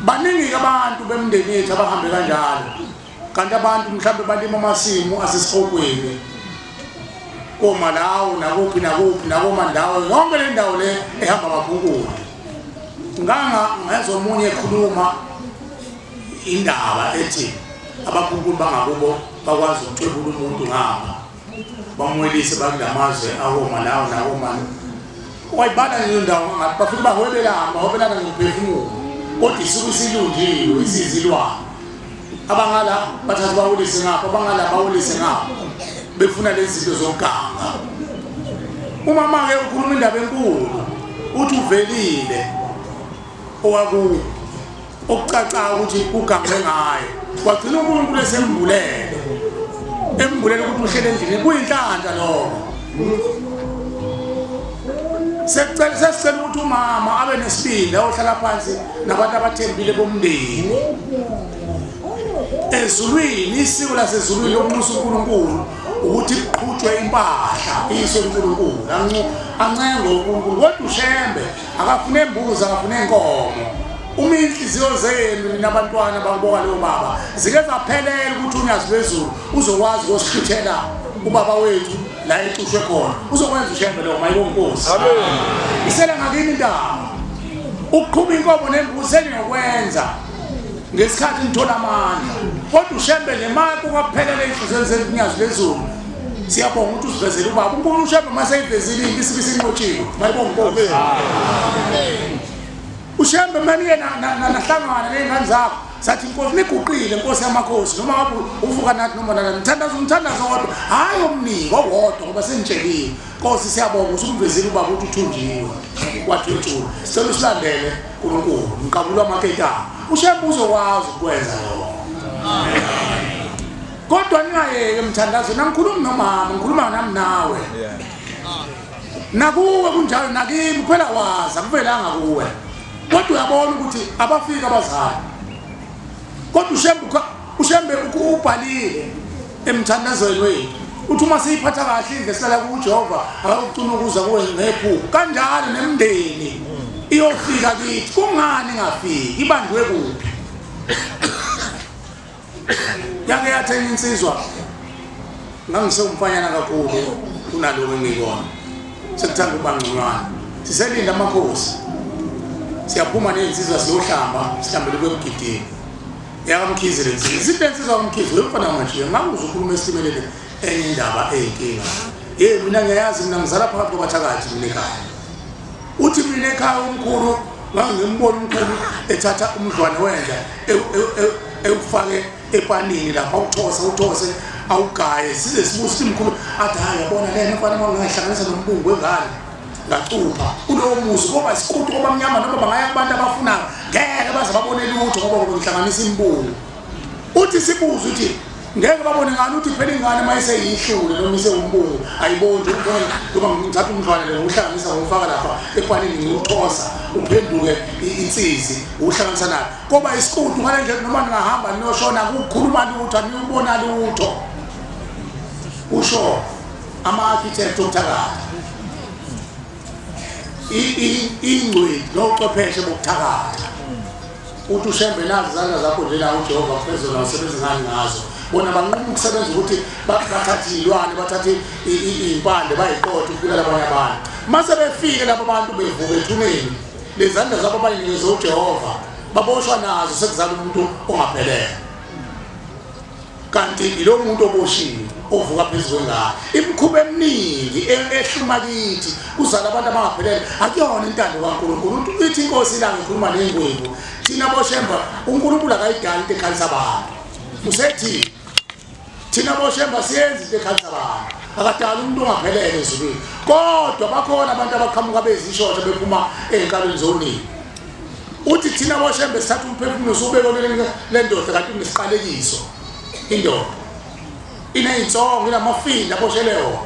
baningi abantu bemndeni yethu abahambe kanjalo kanti abantu mhlawumbe balima amasimu asesihokweni komalawo nakuphi nakomandawo yonke le ndawo le ehamba abakhunkulu ngezwa omunye ekhuluma indaba ethi abakhunkulu bangakubo bakwazi ukuthwebula umuntu ngapha bamwelise bakulamazwe akomalawo nakomani wayibala leyo ndawo bafika bahwebelana ngokuphefumulo kodwa isuku silungiwe isizilwana abangala bathatha bawulise ngapha abangala bawulise ngapha befuna lezi zinto zoganga umama ke ukhuluma indaba enkulu uthi uvelile owaku okucaca ukuthi ugange ngayo wagcina uNkulunkulu esembulele ukuthi uhlele endlini kuyinhlanhla lokho sesicela ukuthi umama abe nesibindi ohlala phansi nabantu abathembile bomndeni ezulwini isiko lasezulwini lokunxusa uNkulunkulu ukuthi iqhutshwe impahla iso uNkulunkulu ancengo uNkulunkulu kodwa ushembe akafune embuzi akafune inkomo uma inhliziyo zenu nabantwana bakuboka leyo baba zike zaphelela ukuthi unyazi lwezulu uzokwazi ukosihluthela ubaba wethu la exushwe khona uzokwenza ushembe lo mayibonkosi amen isela ngakini indaba ukuqhuma inkomo nembuzi engiyokwenza ngesikhathi ngithola amandla kodwa ushembe nemali ukuphelela inhliziyo zenyazi lezulu siyabonga ukuthi usivezele ubaba uNkulunkulu ushembe mase ivezile isibisi inqotshiwe mayibonkosi amen ushembe manje nahlangana nezingane zakho sathi inkosi niguqile inkosi yamakhosi noma ngabe uvuka nathi noma nana umthandazo wodwa hayi omningi owodwa ngoba senitshelile Nkosi siyabonga usukuvezile ubaba ukuthi uthunjiwe kwathi uthula sicela usilandele uNkulunkulu ngiqabula amaketama ushembe uzokwazi ukwenza lokho kodwa ningayeke mthandazo nangikhuluma nomama ngikhuluma nami nawe nakuwe kunjalo nakimi phela waza kuvelanga kuwe kodwa uyabona ukuthi abafika abazali kodwa ushembe ubhalile emthandazweni wethu uthi uma siyiphatha kahle indle silala kuJehova akucuna ukuza kuwe ngephupho kanjalo nemndeni iyofika kithi kungani ngafiki ibandwe kuphi yake yathenga insizwa ngangisewumfanyana kakhulu kunaloko engikona sekuthanda ubangconywana siselinda amakhosi siyaphuma nensizwa siyohlamba sihlambele kwemgidini yakamkhizile izinto insizwa kamkhizile ufana manje ngakuza ukukhuluma esitimelele enye indaba eyinkinga mina ngiyazi mina ngizala phakathi kwabathakathi mina ekhaya uthi mina ekhaya umkhulu ngangimbona umkhulu ethatha umdlwane wendla ewufake epanini lapha uthose awugaye size sibuze umkhulu athi hayi yabona lena mfana mangihlanganisa nombungu wengane ngacupha kulowo muzi ngoba isiquthu ngoba mnyama noma bangaya kubantu abafuna ngeke baze babone lutho ngoba ngihlanganisa imbungu uthi sibuze uthi ngeke babone ngani uthi phela ingane mayiseyihlule noma isewumbungu ayibonje ngoba ngithatha umdlwane lo uhlanganisa ngofaka lapha epanini ngiyuthosa uphenduke insizwe uhlanganisa nayo ngoba isiquthu ngale nje noma ngahamba niyoshona ukukhuluma lutho aniyubona lutho usho ama-architect omthakathi ingcweti nochwepheshe bokuthakatha uthi ushembe nazi izandla zakho nje la uJehova phezulu awusebenzi ngani ngazo bona banquma ukusebenza ukuthi bathathe ilwane bathathe impande bayiqothe ukubulala abanye abantu mase befike labo bantu bevuka ethuneni lezandla zabo bayinikeza uJehova baboshwa nazo sekuzala umuntu ongaphelele kanti ilo muntu oboshiwe ovuka phezulu kwengane imikhuba eminingi ehluma kithi kuzala abantu abangaphelele akuyona intando kaNkulunkulu uthi inkosi la ngikhuluma nengwebu thina boshemba uNkulunkulu akayidala into ekhalisa abantu usethi thina boshemba siyenza into ekhalisa abantu akadala umuntu ongaphelele ezulwini kodwa bakhona abantu abaqhamuka bezishosha bephuma ey'nkalweni zonini uthi thina boshembe sithatha umphefumulo usubeke le ndoda kanti unesiqalekiso indoda iney'nsongo inamafinda abosheleyo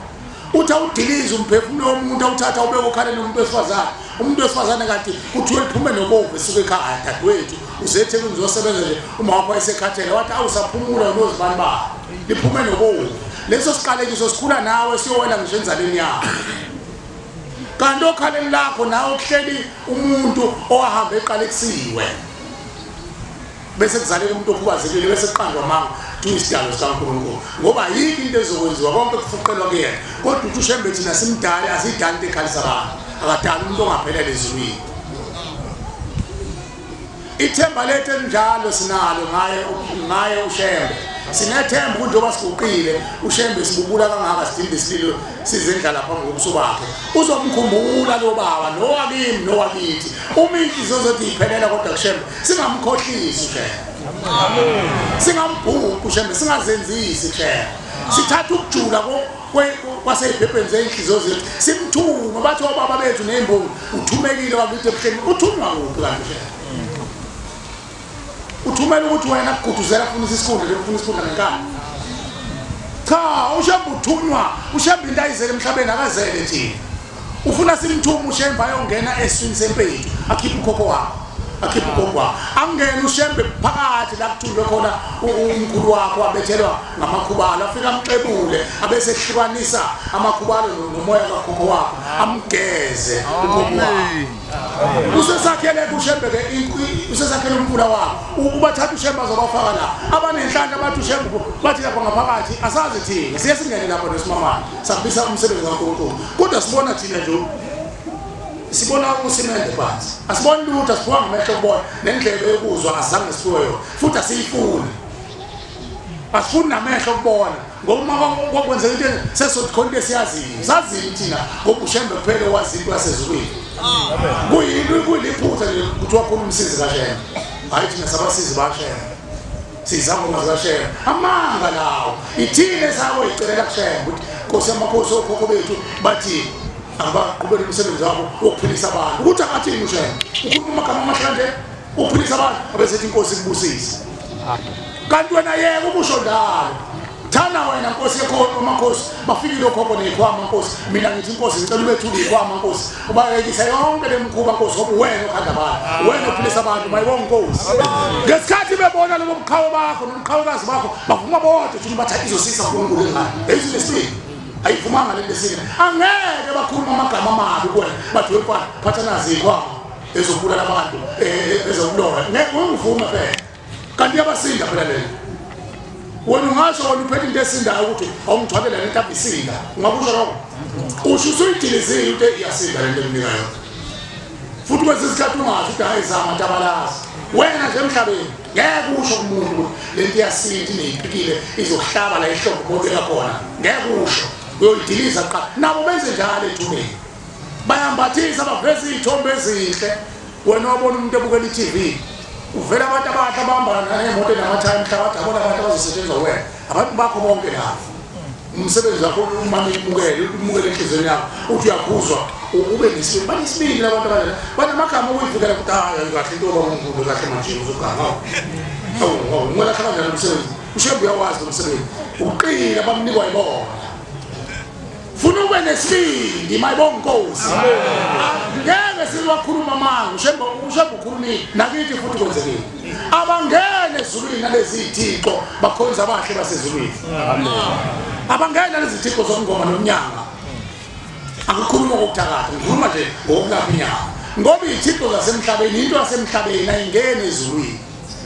uthi awudilize umphefumulo womuntu awuthatha ubeke okhaleni umuntu wesifazane kanti kuthiwe liphume nobovu esuke ekhaya dadewethu uzeThekwini uzosebenza nje uma wakho esekhathele wathi awusaphumula nozibani bakho liphume nobovu leso siqalekiso sikhula nawe siyowela ngisho enzaleni yakho kanti okhaleni lakho nawe kuhleli umuntu owahambe eqalekisiwe bese kuzalela umuntu okhubazekile bese kuqandwa manga isidalo sikaNkulunkulu ngoba yiki into ezokwenziwa konke kufuqelwa kuyena kodwa uthi ushembe thina simdala asidali into ekhalisa abantu akadala umuntu ongaphelele ezulwini ithemba lethu elinjalo sinalo ngaye ushembe sinethemba ukuthi njengoba siguqile ushembe sibubula kangaka sidinde sililo sizendlala phambi kobuso bakhe uzomkhumbula lo baba nowakimi nowakithi uma inhliziyo zothi iphelela kodwa kushembe singamkhohlisi ushembe amen singambhuqi ushembe singazenzisi ushembe sithatha ukujula kwasey'phepheni zey'nhliziyo zethu simthume bathi obaba bethu ney'mbongi uthumekile wakithi ebuhleni uthunywa kuphi kanti ushembe uthumela ukuthi wena kuguduzela kufuna isikhundla ngenkani cha ushembe uthunywa ushembe into ayizele emhlabeni akazele thina ufuna simthuma ushemba ayongena eswini sempethu akhipha ukhokho wakho angene ushembe phakathi la kuthulwe khona umkhulu wakho wabethelwa ngamakhubalo afika amxebule abese ehlukanisa amakhubalo nomoya kakhokho wakho amgeze ukhokho wakho usesakhele ushembe ke usesakhele umkhulu wakho ubathatha ushembe azobafaka la abanenhlanhla bathi ushembe bathi lapha ngaphakathi asazi thina siye singene lapha nesimamani sabisa umsebenzi kaNkulunkulu kodwa sibona thina nje sibona usimende phansi asibona lutho asibona ngamehlo kubona nendlela yokuzwa azange sifuyo futhi asiyifuni asifuni namehlo kubona ngoba kwakwenza into sesokhonde siyaziyo saziyo thina ngoba ushembe kuphela wazi into yasezulwini kuyiliphutha nje ukuthi wakhona umsizi kaShembe hayi thina sabasizi baShembe sizama ngazashela amanga lawo ithile sawo icelela kuShembe ukuthi Nkosi yamakhosi okhokho bethu bathi abaqhubeka umsebenzi wabo wokuphilisa abantu ukuthi akathini uShembe ukhuluma amagama amahle nje ukuphilisa abantu abesethi inkosi kubusise kanti wena yeke ubusho ndalo thana wena Nkosi yakho amakhosi bafikile okhokho nekhwama Nkosi mina ngithi inkosi ngicela ubethule ikhwama Nkosi ubayekisa yonke lemkhuba Nkosi ngoba wena okhanda abantu wena uphilisa abantu mayibonge Nkosi ngesikhathi bebona lobo buqhawe bakho nomqhawekazi bakho bavuma bonke ukuthi bathatha izosisa uNkulunkulu ngani ezilesini ayivumanga lendesini angeke bakhuluma amagama amabi kuwena bathi wepha phathanazi ikhwama ezokubulala abantu ezokuloya ngeke ungivume phela kanti yabasinda phela lena wena ungasho wena uphethe into esindayo ukuthi awungithwabela lento abisinda ungakusho lokho usho usuyidilizile into iyasinda lento eminikayo futhi kwesinye isikhathi ungazi ukuthi hayi zama ntabalazi wena nje emhlabeni ngeke usho kumuntu ukuthi lento iyasinda ineyiphikile izokuhlaba la ihlombe umuntu yakhona ngeke usho uyoyidiliza qha nabo benze njalo ethubeni bayambathisa baveza izithombe ezinhle wena wabona umuntu ebukela iTV uvela abantu abahle abahamba nemoto namathayi emhlabathi abona abantu abazosetshenzwa wena abantu bakho bonke lapho umsebenzi wakho umane umukele enhlizweni yakho uthi uyakhuzwa ube nesibili banisibili labantu abadala banamagama okuyivikela ukuthi hayi kahle into obankulu kahle manje uzoganga ngona kanjani umsebenzi uShembe uyawazi umsebenzi uqila bamnikwa yibona funa ube nesibindi mayibonge Nkosi ngeke siwakhuluma amanga uShembe ukhulumile nakithi futhi kwenzekile abangene ezulwini nalezi izithixo bakhonza abahle basezulwini amen abangena lezi izithixo zomngoma nomnyanga akukhuluma ngokuthakatha ngikhuluma nje ngokulapha inyanga ngoba izithixo zasemhlabeni into yasemhlabeni ayingene ezulwini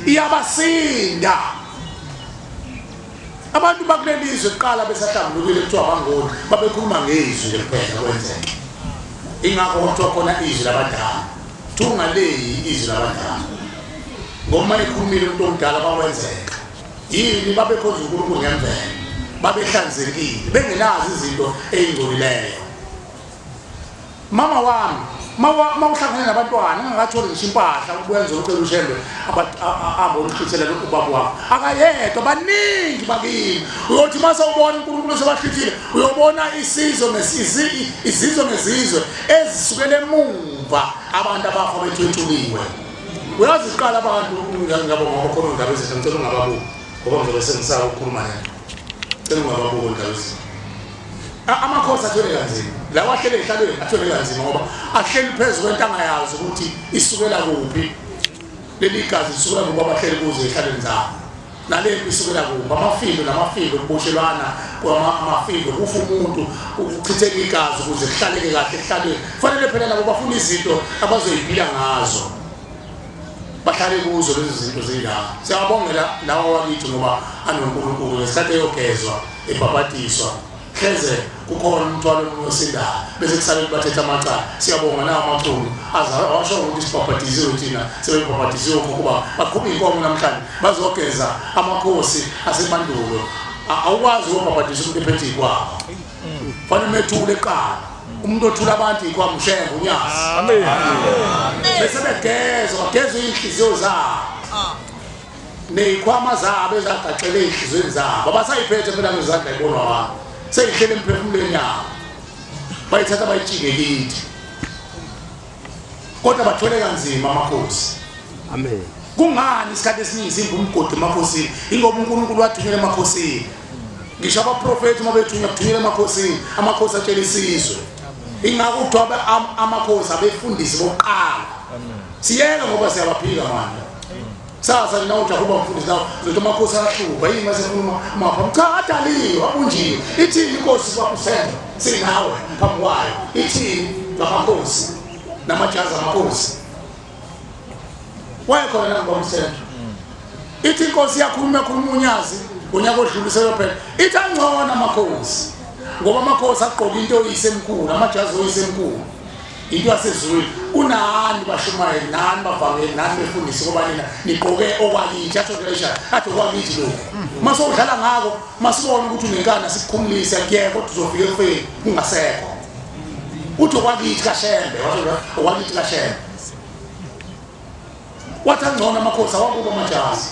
iyabasinda abantu bakulelizwe iqala besahlambulukile kuthiwa bangoni babekhuluma ngezwi nje kuphela kwenzeka ingakho kuthiwa khona izwi labadala thungaleyi izwi labadala ngoma ikhulumile umuntu omdala bakwenzeka yini babekhonza uNkulunkulu ngemvelo babehlanzekile bengenazi izinto ezingcolileyo mama wami mawuhlangana nabantwana ngakatholi ngisho impahla ukwenza ucela uShembe abo uhlithela ubaba wakho akayedwa baningi bakini uyothi mase ubona uNkulunkulu sebahlithile uyobona isizwe izizwe ngezizwe ezisukele emuva abantu abafa bethwethuliwe uyaziqala abantu ngabo ngokhona indaba ezinhle ngicela ungababuki ngoba ngizobe sengisaba ukukhuluma naye ngicela ungababuki indaba ezinhle amakhosi athwele kanzima lawa ahlele ehlalweni athwele kanzima ngoba ahleli phezulu kwentanga yazo ukuthi isukela kuphi leli gazi isukela kuba abahleli kuzo ehlalweni zabo nalempi isukela kuphi amafindo namafindo ukuboshelwana kwamafindo kufa umuntu ukuchitheka igazi ukuze kuhlaleke kahle ehlalweni kufanele phela labo bafuna izinto abazoyiphila ngazo bahlale kuzo lezi zinto zilapha siyabongela lawa wakithi ngoba anoNkulunkulu ngesikhathi eyogezwa ebhabhatiswa hleze kukhona umthwalo osindayo bese kusale bathetha amacala siyabonga nawo amaculo azawasho ukuthi sibhabhatiziwe thina sebebhabhatiziwe ukuba baqhubhe inkomo namhlanje bazogeza amakhosi asemandulo awukwazi ukubhabhatisa umuntu ephethe ikwabo fanele methule eqala umuntu othula abantu ikwabo uShembe unyasi amen bese bageza inhliziyo zabo neyikhwama zabo ezagacele inhlizweni zabo abasayiphethe phela ngezandla ibonwa wabo seyihlele emphefumulweni yabo bayithatha bayijike kithi kodwa bathwele kanzima amakhosi amen kungani isikhathi esiningi simba umgodi emakhosini ingoba uNkulunkulu wathunyela emakhosini ngisho abaprofeti mabethunywa kuthunyela emakhosini amakhosi atshela isizwe ingakho uthoba amakhosi abefundisi bokuqala siyeke ngoba siyabaphila manje sasa nawuthi akuba mfundisi nawo zothi amakhosi ahluba yini mase khuluma mapha cha adaliwe akunjini ithini inkosi kwakusenza sinawe phambi kwayo ithini lamakhosi namajazi amakhosi wayekhona ngomsenzo ithi inkosi yakhuluma unyazi ngonyaka odluliselwe phela ithi angcona amakhosi ngoba amakhosi aqoka into oyisemkhulu amajazi oyisemkhulu into yasezweni kunani bashumayeli nani bavangeli nani befundisi ngoba nina niqoke okwakithi atho ngisho athi okwakithi lokho mase udlala ngako masibona ukuthi unenkana sikukhumulise kuyeke kodwa uzofika efeni ungasekho uthi okwakithi kaShembe wathi okwakithi kaShembe wathi angcona amakhosi awakuba amajazi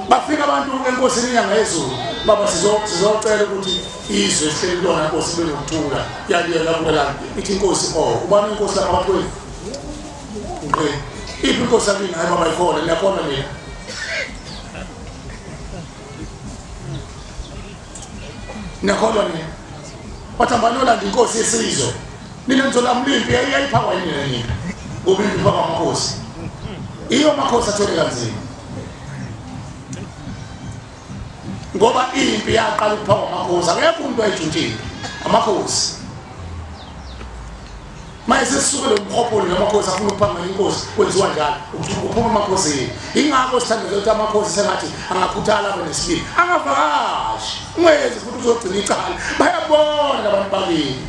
bafika abantu enkosini inyanga yezulu baba sizocela ukuthi izwe sihleli lona inkosi bele ukuthula yaliyela kulana ithi inkosi ubani inkosi lapha kwethu ngqe iphi inkosi yakini hayi baba ikhona niyakhona mina niyakhona mina wathambanola inkosi yesizwe nina nizola mlimpi yayiphakwa yini nina ngobimpi phakwa amakhosi iyo amakhosi athole kanzima ngoba impi yaqala ukuphakwa amakhosi akekho umuntu ayijuntshile amakhosi mayese sisukele umkhopolo namakhosi afuna ukuphanga inkosi kwenziwa njalo uphuma amakhosi ingakho sithandela ukuthi amakhosi sengathi angakhuthala abe nesibili angavakashi ungezi futhi uzogcina icala bayabona labantu bakini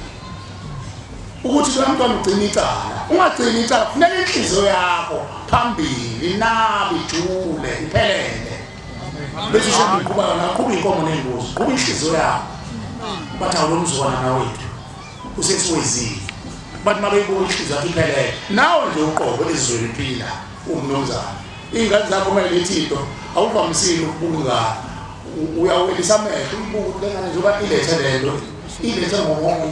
ukuthi lo mntwana ugcina icala ungagcina icala kufuneka inhliziyo yakho phambili nabi jule iphelele bese sekuba naqhuba inkomo nengozi kuba inhliziyo yakho bathi awulomzwana nawethu usesiwezile bathi mabeyibuka inhliziyo yakho iphelele nawe nje uqobo lezizwe liphila umnomzana ingane zakho mayilethi into awuvamisile ukubunga uyawelisa amehlo ubuku lengane njengoba ilethe lento ilethe ngokuhle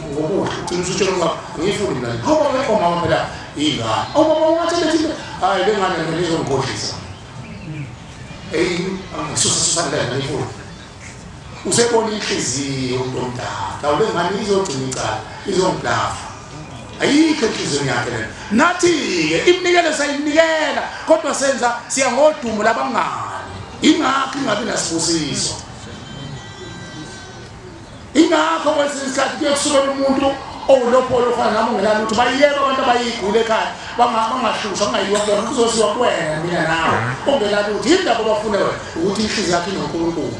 ugcina usutshela ngoba ngiyifuni mina ngoba wekho mama phela ingane awubaba ungathele thina hayi lengane ngizongikhohlisa angisusa lena ngifuna usebona inhliziyo umntwana awulengane izogcina icala izonglafa ayikho inhliziyo yakhe lena nathi ke imnikelo sayinikela kodwa senza siya ngodumo labangani ingakho ingabi nasibusiso ingakho kwesikhathi kuyekusukela umuntu owulopolo ofana nami ungenani ukuthi bayiyeke abantu abayigule ekhaya bangahlusha bangayiwa kubona kuzosiwa kuwena mina nawe ongelani ukuthi indaba bafune wena ukuthi inhliziyo yakhe inoNkulunkulu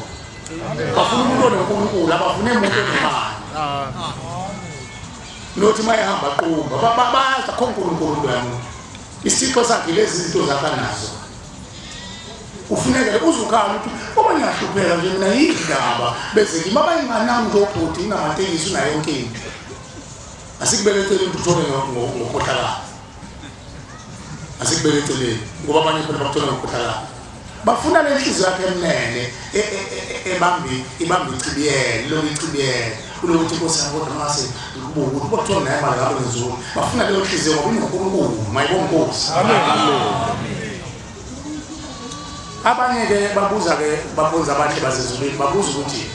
bafuna umuntu onoNkulunkulu abafune umuntu onemali nothi mayehamba qumba babaza khona uNkulunkulu yami isipho sakhe lezi zinto zakanazo ufuneka uzukhala ukuthi uma ngiyahlupheka nje mina yindaba bese ngima bayingana ngobhuti ngamatekisi unayo inkingi asikubelethele umuntu uthole ngokhohlakala asikubelethele ngoba abanye phela bakuthola ngokhohlakala bafuna lenhliziyo yakhe emnene ibambi ichibiyele lo ichibiyele ulokuthi inkosi kodwa mase ukubuka bakuthola naye mali ngabe ngezulu bafuna leyo nhliziyo ngoba inoNkulunkulu mayibonge inkosi amen abanye ke babuza ke babonza abahle basezulwini babuza ukuthi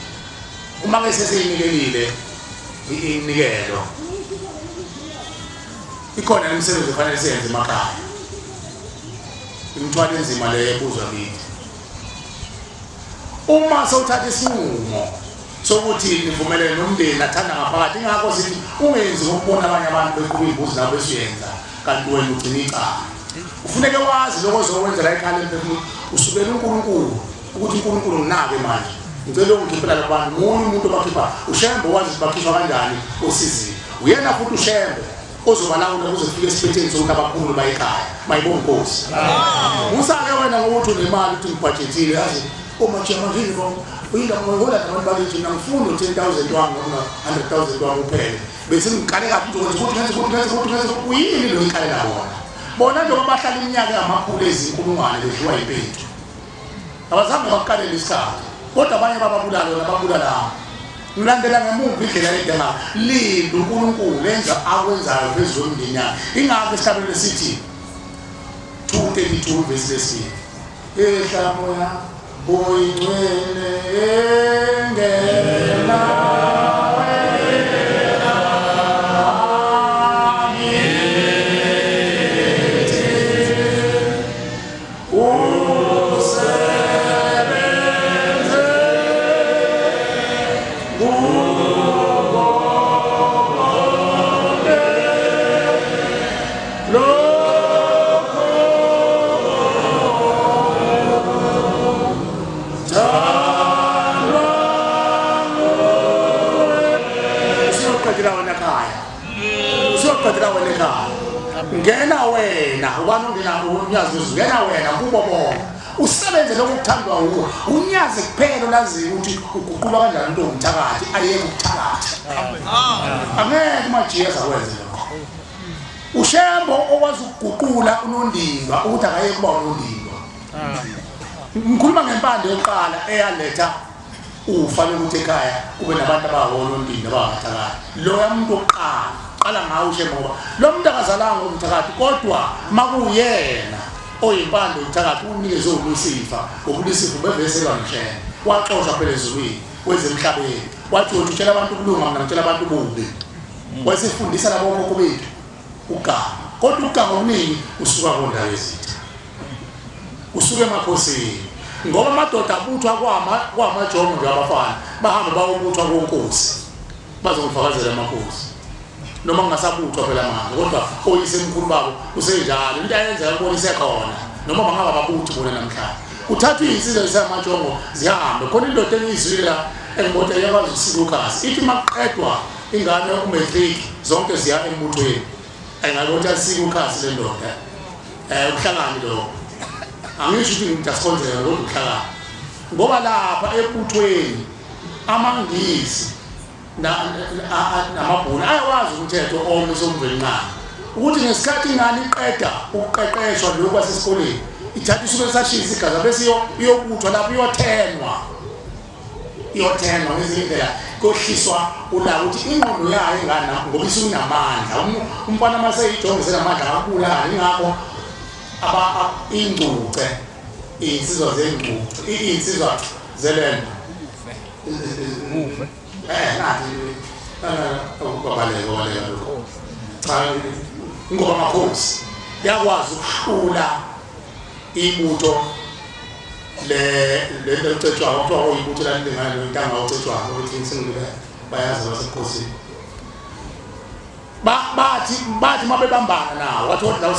uma ke sesiyinikelile inikelo ikhona imisebenzi efanele siyenze emakhaya imithwalo enzima leyo ebuzwa kithi uma sewuthatha isinqumo sokuthi nivumelene nomndeni athanda ngaphakathi ingakho sithi ungenzi ngokubona abanye abantu beqhuba imbuzi nabo besiyenza kanti wena ugcina icala ufuneke wazi lokho ozokwenzela ekhaya emphefumulo usukela uNkulunkulu ukuthi uNkulunkulu nginake manje ngicela ukukhiphela labantu umuntu obakhipha uShembe wazi bakhishwa kanjani osizini uyena futhi uShembe ozobalawula kuze kufike esiphetheni sokuthi abakhulu bayikhaya mayibonge inkosi usake wena ngokuthi unemali uthi ngibudgetile yazi uma nje manje uyinda ngohola abantu bakithi ngifuna 10,000 wami noma 100,000 wami uphele bese ngiqale kakhulu ukuthi ngenze uyini lo ikhaya labona bona nje bahlala iminyaka yamakhulu ezinkulungwane bedliwa impethu abazange baqalele isikhathi kodwa abanye bababulala ngilandela ngemumva indlela ledenga linda uNkulunkulu lenza akwenzayo phezulu kwemndeni yakhe ingakho esihlabelele sithi 2:32 verse lesibili ehla moya oyingcwele engeke ngena wena ubani ongena unyazi ngena wena kubo bonke usebenze lokuthandwa uwo unyazi kuphela laziyo ukuthi uguqula kanjani into umthakathi ayeke ukuthakathi angeke majiyeza kwenze lokho ushembo okwazi ukuguqula unondindwa ukuthi akayeke kuba unondindwa ngikhuluma ngempande yokuqala eyaletha ufanele ukuthi ekhaya kube nabantu abahonondindwa abathakathi lo yamuntu oqala qala ngawo ushembo lo muntu akazalanga umthakathi kodwa makuyena oyimpande umthakathi unikeze ubusifa ubulisifa beveselwa ngishene waxoxa phela ezulwini kwezemhlabeni wathi utshela abantu kulunga mina ngitshela abantu bubi wasifundisa labo khokho bethu ugama kodwa ugama omningi usuka kondawo ezitha usuke emakhosini ngoba amadoda abuthwa kwamajongo nje abafana bahamba bayobuthwa konkosi bazokufakazela amakhosi noma ngingasabuthwa phela manje kodwa oyise emkhulu babo usenjalo into ayenza ukubonisa khona noma bangaba babuthi bona namhlanje uthathwa insizwe zisamajongo zihambe khona indoda engizwile la engimoto yakwazi usilukas ithi maqedwa ingane umatric zonke ziya embuthweni ayingakho usilukas le ndoda uhlangani lo angisho ukuthi ngidaskhonzela kodwa uhlangani ngoba lapha ebuthweni amangisi namabhunu ayawazi umthetho omsomvelina ukuthi ngesikhathi ingane iqeda ukuqeqeshwa lokho kwasesikoleni ithatha isuke sashisa igaza bese iyobuthwa lapho iyothenwa ngezindlela kohliswa ula ukuthi ingqondo yayo ingane ngoba isunamandla umfana mase ijongisela amandla akula ingakho ingcuce insizwa zengcuce insizwa zelendo nathi ngoba amakhosi yakwazi ukuhlula ibutho lecetshwayo kuthiwa ibutho lalingana intanga ocetshwayo ukuthi singile bayazi basekhosini bathi mabebambana nawo wathi la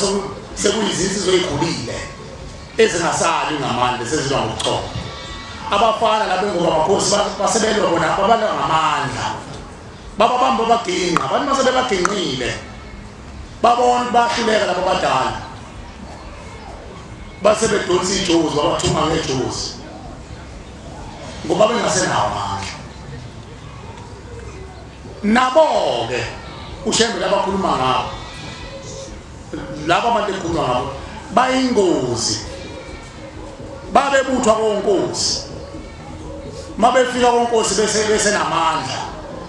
sekuyizinsizwa ezikhulile ezingasali ngamandla seziba ngokuchopha abafana labengoba amakhosi basebelwa bona babala ngamandla bababamba baginqa abantu mase baginqile babona bahluleka labo badala base bedonsa ijozi babathuma ngejozi ngoba bengasenawo amandla nabo ke ushembe labakhuluma ngabo laba abantu ekhuluma ngabo bayingozi babebuthwa konkosi mabefika konkosi bese namandla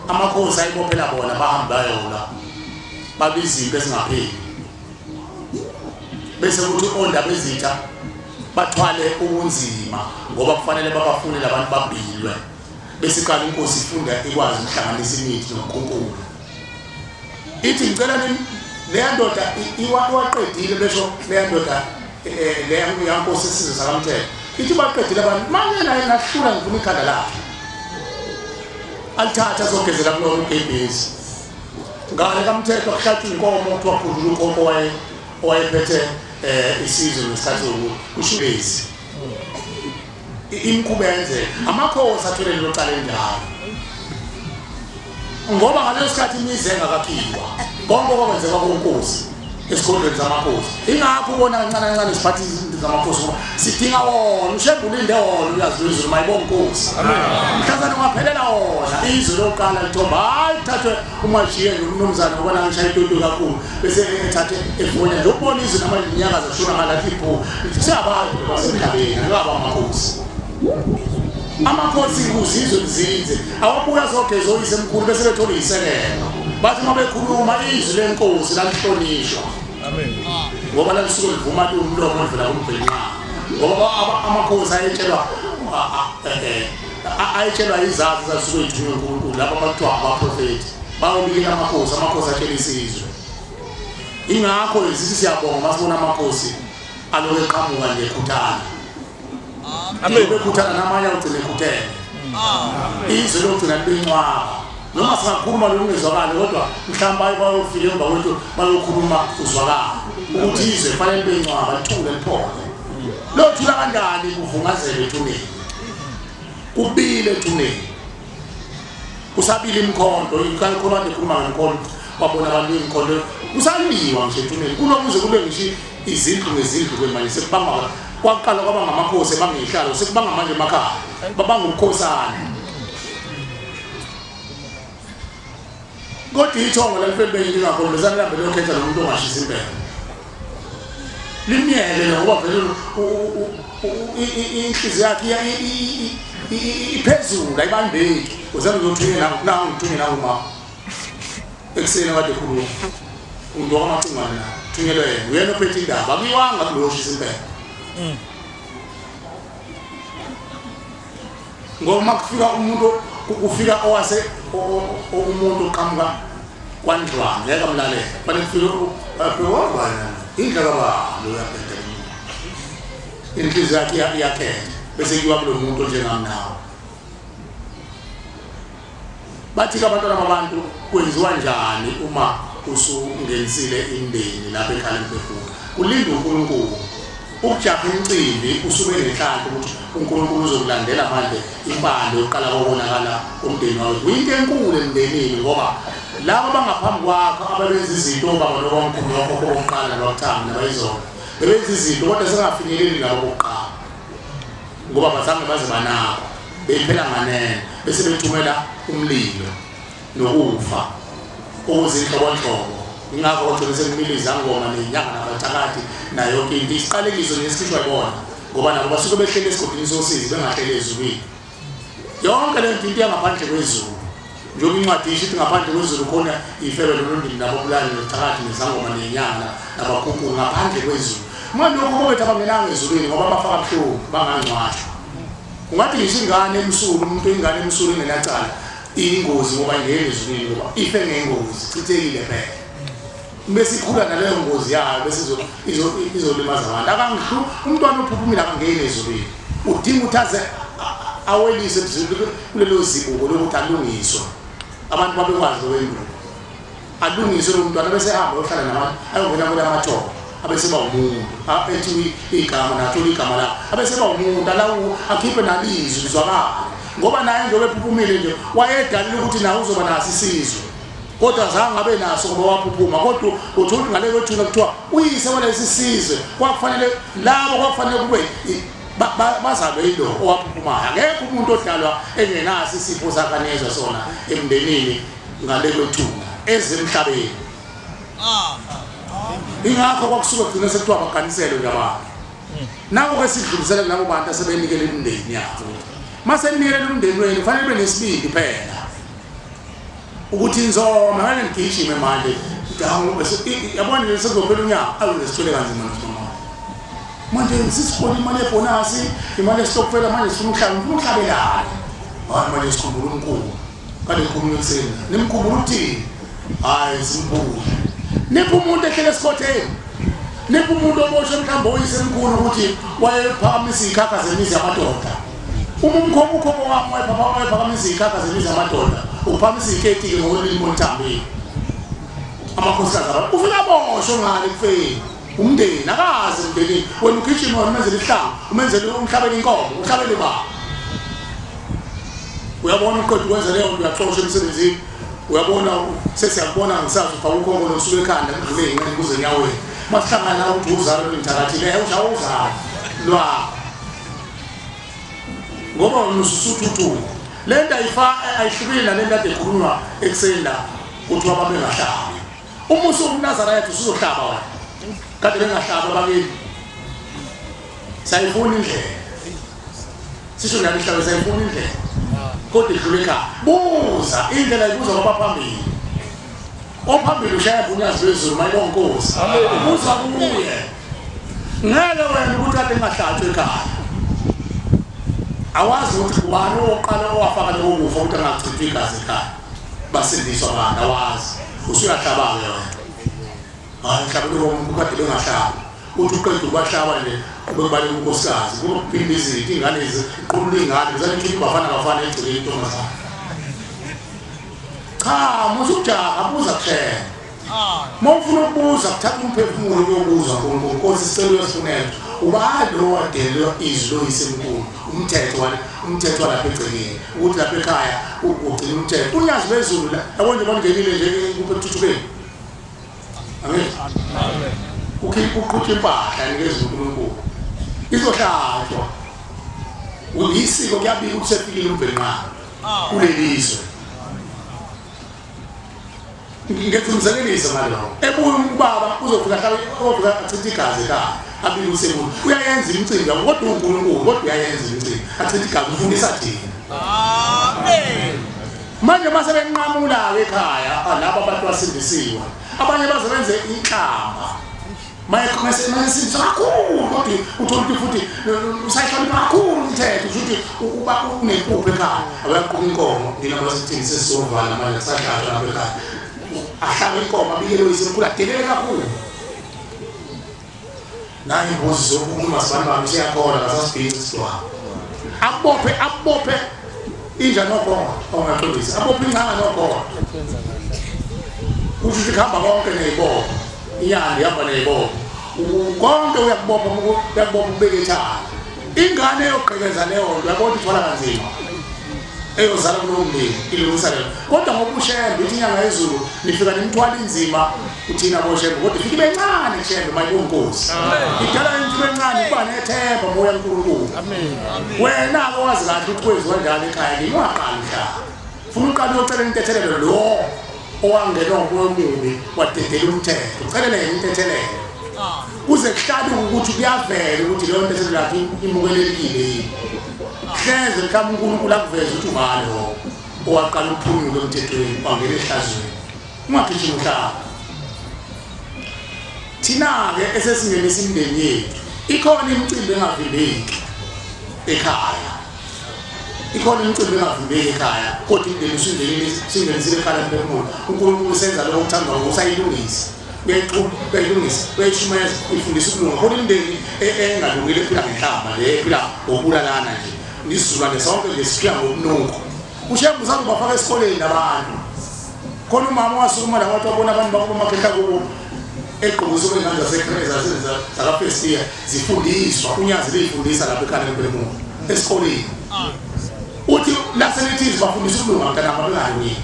amakhosi ayibophela bona bahamba bayona babizimbe esingapheli bese kuthi ondaba ezitha bathwale ubunzima ngoba kufanele babafune labantu babhilwe bese iqala inkosi ifunda ikwazi ukuhlanganisa imithi nokunkulu ithi ngicela le ndoda iwaqedile besho le ndoda le yankosi isizwe sakamthetho ithi baqedile abantu manje naye nahlula ngifuna ikhanda lakhe alithatha zogezela kulo ugebhezi ngale kamthetho kuhlatshwa inkomo kuthiwa khudula ukhokho owayephethe isizwe ngesikhathi ushubezi imkubenze amakhosi athole loqala njalo ngoba ngaleso sikhathi imizi engakaphilwa konke okwenzeka konkosi esikhondweni zamakhosi ingakho ubona kancane kancane siphathi izinto zamakhosi ngoba sidinga wona ushembulinde wona uyazizwe uma ibonkosi mhlazana ungaphelela wona izwe loqala lithomba hayi thathwe umajiye nomnumzana ubona ngishaya itoto kakhulu bese ethathe efona nje ubona izwe namanyaka zashona ngalathi ipho siyabantu basemhlabeni ngaba amakhosi amakhosi kuzizwe lizinze awabuya zogeza oyise emkhulu bese bethola isekelo bathi uma bekhuluma izwi lenkosi lalihlonishwa amen ngoba lalisuke livuma umlomo ovela kumbhenqa ngoba amakhosi ayetshelwa ayitshelwa izazi zasuke ithunywe uNkulunkulu laba abathiwa abaprofeti bawubikela amakhosi atshela isizwe ingakho isithi siyabonga masibona amakhosi aloke eqhamuka nje ekhuthana amen bekhuthana namanye ugcine ekhuthene izwe lokugcina libencwaba noma singakhuluma lokungezwakali kodwa mhlawumbe bayofika emva kwethu bayokhuluma uzwakala ukuthi izwe fanele libencwaba lithule liphole lothula kanjani kuvungazele ethuneni kubile ethuneni usabile imkhonto ikhona ekhuluma ngemkhonto wabona abantu imkhonto usaliwa nje ethuneni kunokuze kube ngisho izindlu ngezindlu kwemanje sekubanga kwaqala kwaba ngamakhosi bangehlalo sekubanga manje emakhaya babanga umkhosana kodwa ithongo lalifebe ngingakhombezana lambe lokhetha nomuntu ongashisa impela limyele ngoba vele inhliziyo yakhe iphezulu ayibambeki uzama ukuthunyela nawo ngithunyela uma ekseni kade khulu umuntu wamacingwana thunyelwe uyena ophethe indaba akuyiwanga kuloshisa impela ngoma kufika umuntu kufika owase umuntu oqhamuka kwandlwana ngeke amlalela fanele kufike abhekwana indlela lo yaphethe inhliziyo yakhe bese kuyiwa kulo muntu njengamnawo bathi abantwana babantu kwenziwa njani uma usungenisile indeni lapha ekhaya emphefumulo ulinda uNkulunkulu ukujaha incimbi usuke nenhlanhla ukuthi uNkulunkulu uzokulandela manje impande yokuqala kokubonakala umndeni wawo uyinto enkulu emndenini ngoba laba bangaphambi kwakho ababenza izinto baba nokomkhulu lokho kokuqala nokuthanga nabayizona bebenza izinto kodwa sengafinyeleli labo bokuqala ngoba bazange baze banako bephela nganene bese bethumela umlilo nokufa okuzinhlobonhlobo ingakho kodwa sekumiliza ngoma nenyanga nabathakathi nayo yonke into isiqalekiso nesikhishwa ibona ngoba nabo basuke behlele esigodini sosizi bengahlele ezulwini yonke le nto yangaphandle kwezulu njengoba incwadi isho ngaphandle kwezulu khona ifebe lolundini nababulali nothakathi nezangoma nenyanga nabakhunkulu ngaphandle kwezulu manje lokho bethu abangenanga ezulwini ngoba bafaka buhlungu bangangcwatshwa ungathi ngisho ingane emsulu umuntu ingane emsulu engenacala ingozi ngoba ingene ezulwini ngoba ife ngengozi chithekile phela bese ikhula naleyo ngozi yayo bese izolimaza abantu akangihlu umntwana ophuphumile akangene ezulwini udinga uthaze awelise kulelo zibuko lokuthi alungiswe abantu babekwazi wendlu alungiswe lo mntwana bese ehamba ohlala nabantu ayongena kule amathoko abese ba umuntu ethi igama nathola igama la abese ba umuntu alawu akhiphe nalizwi lizwakala ngoba naye njengoba ephuphumile nje wayedalile ukuthi nawe uzoba naso isizwe kodwa zange abe naso ngoba waphuphuma kodwa uthola ngalelo thuna kuthiwa uyise walesi sizwe kwakufanele labo kwakufanele kube bazabe yilo owaphuphuma ngeke umuntu odalwa engenaso isipho sakanezwa sona emndenini ngale kwethuna ezemhlabeni ingakho kwakusuka kugcina sekuthiwa bakanisele nje abantu nabo kwesidlulisele labo bantu asebenikele imindeni yabo mase ninikele umndeni wenu fanele benesibindi phela ukuthi inzoma ngale ngigijime manje yabona lesi kuzophela unyaka awuzesithole kanzima noma manje sisikhona imali ebonasi imali esitokfela manje sifuna umhlabelane hayi manje sikhumbula uNkulunkulu kade ngikhuluma ekseni nimkhumbula uthini hayi simbuke nepho umuntu ehlele esikhotheni nepho umuntu oboshe mhlawumbe oyisemkhulu ukuthi wayephakamisa ikhakha zemizi yamadoda umkhokho wami wayephakamisa ikhakha zemizi yamadoda uphakamisa iketi ke ngokulima ontambeni amakhosikazi abantu ufika bosho ngale kufeni umndeni akaze umndeni wena ukitchen wena umenzele ihlangu umenzele umhlabeni inkomo uhlabele baba uyabona uqodo kwenza leyo nto uyaxoxa emsebenzini uyabona sesiyakubona ngisazi ufaka ukhongo losuke ekhanda ngidlule ingane kuze nyaweni masihlangana ukuthi uzalo lintakathile ushawuza lwa ngoba unususuthu lento ayihlukile nalento ade khuluma ekseni la ukuthi wababe ngahlaba umuso uMnazaraythi usuzohlaba wena kade bengahlaba bakini sayifuna indlela sisho nalo ihlabe sayifuna indlela kodwa idlule ekhaya buza indlela ibuza kwabaphambili ophambili ushaya bunyazi bezulu mayibonkosi buza kuye ngeke wena ukuthi ade ngahlatshwe ekhaya awazi ukuthi ubani oqala owafaka leyo kufa ukuthi angachithwa igazi ekhaya basindiswa abantu awazi usuyahlaba yona hayi mhlawumbe umuntu kade bengahlaba uthi uqeda ukubahlaba nje ubebale unkosikazi kuphinde izinto ingane iqhubula ingane zathi bafana bafana egcile intombazana cha musujaha abuza kuphela mawufuna ukubuza kuthatha umphefumulo yokubuza ngoNkosi sicelo yesifunelo ubalo wadelo izlo isenkulu umthetho lapha egcekeni ukuthi lapha ekhaya ugcina umthetho unyazi bezulu la yabona bangenile nje kuphethukeni amen ukhipha impahla ngezulu uNkulunkulu izohlatshwa uyisiko kuyabika ukusefikile umvenqa kulelizwe ngethumzelelisa ngalo ebuye ubaba uzofika ofika achitha igazi ekhaya abike usenkulu uyayenza imicimbi kodwa uNkulunkulu kodwa uyayenza imicimbi achitha igazi ufundisa thina amen manje basebenqamula ekhaya laba abantu basindisiwe abanye basebenze inhlamba mayekhomese kakhulu kodwa uthola futhi usayihlonipha kakhulu umthetho ukuthi uba unempupho ekhaya abayaquka inkomo nginabasithini sesizovala manje sahlatshwa lapha ekhaya ahlaba inkomo abikele isenkulu adelele kakhulu nayi imbuzi zokukhuluma sibantu siyakhona ngasasibhici sidwa abophe inja nokhona ongaqondisi abophe incanga nokhona uthi khamba konke neyibobo iyandi yaba neyibobo konke uyakubopha ubeke ekhaya ingane yogqekeza leyo nto yabona ithola kanzima eyozala kulomndeni ilungisa lelo kodwa ngobushembe ithi inyanga yezulu nifika nemthwala inzima uthina boshembe kodwa ifike bencane kushembe mayibonkosi idala into bencane kuba nethemba moya kaNkulunkulu amen wena awazi kahle ukuthi kwenziwa njani ekhaya ngingaqali mhla funa uqala uyocela intethelelo lo owangenwa ngomubi wadedela umthetho ucelele intethelelo kuze kuhlale ukuthi kuyavela ukuthi leyo ntethelelo yakhe imukelekile yini hleze mhlawumbe uNkulunkulu akuveze ukuthi ungalo owaqala ukuphunyuka emthethweni wangena ehlazweni ungagijima umhlaba thina-ke esesingenisa imindeni yethu ikhona imicimbi engavimbeki ekhaya kodwa imindeni usungenisile ekhaya emphefumulo uNkulunkulu usenza lokho okuthandwa usayilungisa uyayilungisa uyayishumeza uyifundisa ukulunga khona imindeni engalungile ephila ngenhlamba le ephila ngokubulalana nje nisizulwane sonke nje siphila ngobunuko ushembe uzabafaka esikoleni abantu khona umama wasukuma la wathi wabona abantu bakho bamaphehla kubo eqhubuzo kwengane zaseKreza zakafirst year zifundiswa unyazi leyifundisa lapha ekhaya empelumulo esikoleni uthi lasenithizi bafundisa ukulunga mntanami abengani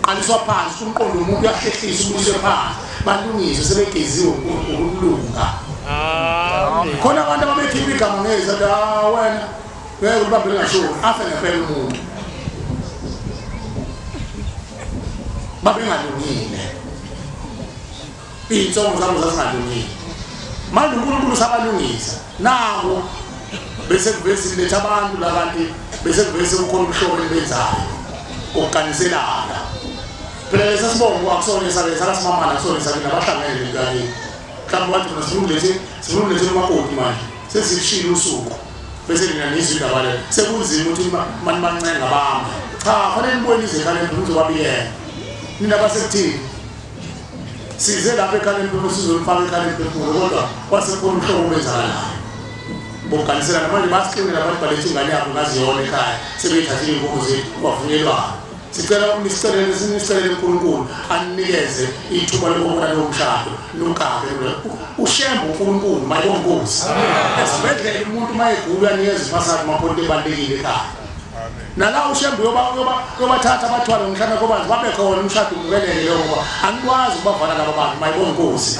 qaliswa phansi umqondo umuntu uyahlehlisa ubuyiswe phansi balungiswe sebegeziwe ukulunga amen khona abantu ababekhipha igama ngeza wena ngeke ubambele ngasho afa ngempela umuntu babengalungile insongo zabo zazingalungile manje uNkulunkulu sabalungisa nawo bese kuvezi letha abantu labantu bese kuvezi ukhona umhlobo benzayo okaniselana phela lesibongo akusona esabela simamana akusona esabela abahlangene ngani kambe wathi sifundile umakoti manje sesishilo usuku bese nina nizwi ndabale sekunzima ukuthi mancenga bami cha fanele nibonise ekhaya uzobabiyela nina basekuthini size lapha ekhaya sizolifaka ekhaya kodwa wasekhona umhlobo wenzakalayo bokanisela manje basiqinela abantu balethe ingane yabo ngaziyona ekhaya sebeyithathile inkomo zethu bavunyelwana sicela sinisicela uNkulunkulu anikeze ithuba lokubona lo mshado nonkabe ushembe uNkulunkulu mayibonkosi esibedlela umuntu mayegula anikeze iphasathi maphonto ebalekile ekhaya nala ushembe yobathatha abathwala ngomhlana kobanzi babe khona umshado uvelele leyo ngoba angikwazi ukubavala laba bantu mayibonkosi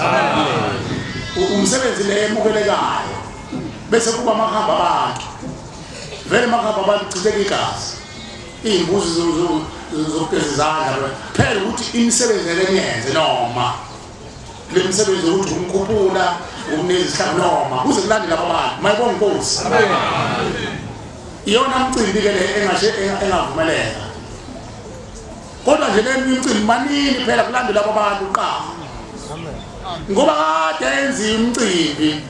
umsebenzi le emukelekayo bese kuba amahamba abantu vele amahamba abantu chitheka igazi imbuzi zokugeza izandla phela ukuthi imisebenzi leyenze noma le misebenzi ukuthi umkhuphula umnikeza isihlalo noma kuze kulande laba bantu mayibonga inkosi amen iyona mcimbi ke le engavumeleka kodwa nje le imicimbi manini phela kulande laba bantu qha ngoba kade yenziwa imicimbi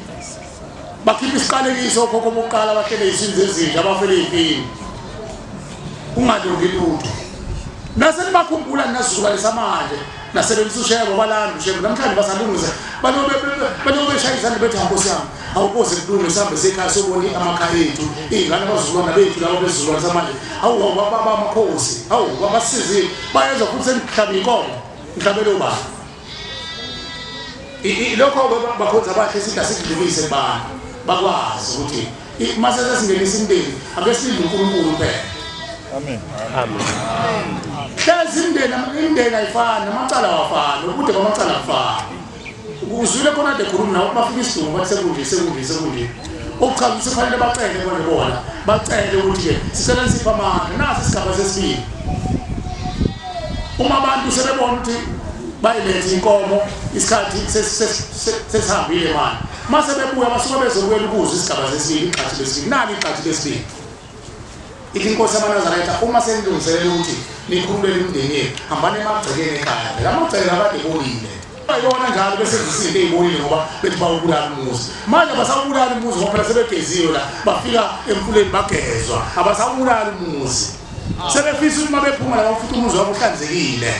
bakhipha isiqalekiso khokho bokuqala bahlele izinto ezintsha abafele impini ungalungi lutho nase bakhumbula nazukulwane samanje nasebenzisa ushebo balanda ushebo namhlanje basalungisa balobe shayisana bethi Nkosi yami awukoze kulunge sihambe sekhaya sobona amakhaya ethu izingane bazukulwana bethu labo bezulwane samanje awu baba amakhosi awu babasize bayenza futhi sengihlabe inkomo ngihlabele ubaba lokho bakhonza abahle sithi asikudlulise kubantu bakwazi ukuthi mase sesingenisa imndeni ake silinde uNkulunkulu kuphela. Amen. Amen. Hlezi imndeni ayifani namacala awafani ubude bamacala afani. Uzwile khona de khuluma nawo bafika isidungu bathi sekunje. Okuchaza ukuthi kufanele bacele bona bacele ukuthi ke sicela sipha amandla nasi isigaba sesibili. Uma abantu sebebona ukuthi bayilethe inkomo isikhathi sesihambile manje mase bebuya basuka bezokuyela ukuza isigaba sesibili iqhathi lesibili nani iqhathi lesibili ithi Inkosi yamaNazaretha uma senilungiselela ukuthi nikhululele imndeni yethu hambani emagcekeni ekhaya la magceke akade bolile ayona njalo bese zisinde eyibonile ngoba bethi bawubulala umuzi manje basawubulala umuzi ngoba phela sebegeziwe la bafika emfuleni bagezwa abasawubulala umuzi sebefisa ukuthi mabephuma la bafuthi umuzi wabo uhlanzekile.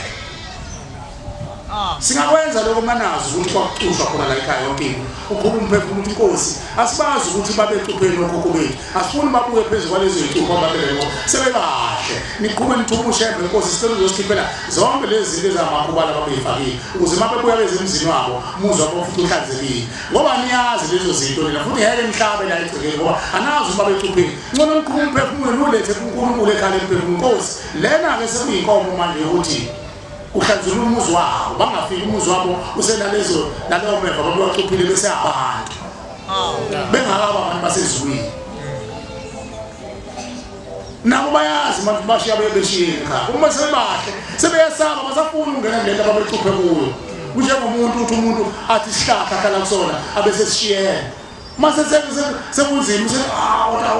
Singakwenza lokho manazi ukuthi kwakucushwa khona la ekhaya yonke ukhuluma umphefumulo ukuthi Inkosi asibazi ukuthi babecupheni lokho bethu asifuni babuye phezulu kwalezo zinto babelelo sebebahle niqhube nithume ushembe Inkosi sicela uzosikhipela zonke lezi zinto ezamakubala babeyifakile ukuze mabebuya beze emzini wabo umuzi wabo futhi uhlanzekile ngoba niyazi lezo zinto nina futhi ngeke nihlabe la egcekeni ngoba anazi ukuthi babecupheni ngcono niqhube umphefumulo nolethe uNkulunkulu ekhaya emphefumulo Inkosi lena ke sekuyinkomo manje ukuthi uhlanzula umuzi wabo bangafika umuzi wabo usenalezo naleyo meva babewacuphile bese abantu bengakaba abantu basezulwini nabo bayazi manje bashiya bebeshiye ekhaya uma sebahle sebeyasaba basafuna ukungena kulento ababecuphe kuyo njengomuntu uthi umuntu athi isihlahla khala kusona abese sishiyene mase sekunzima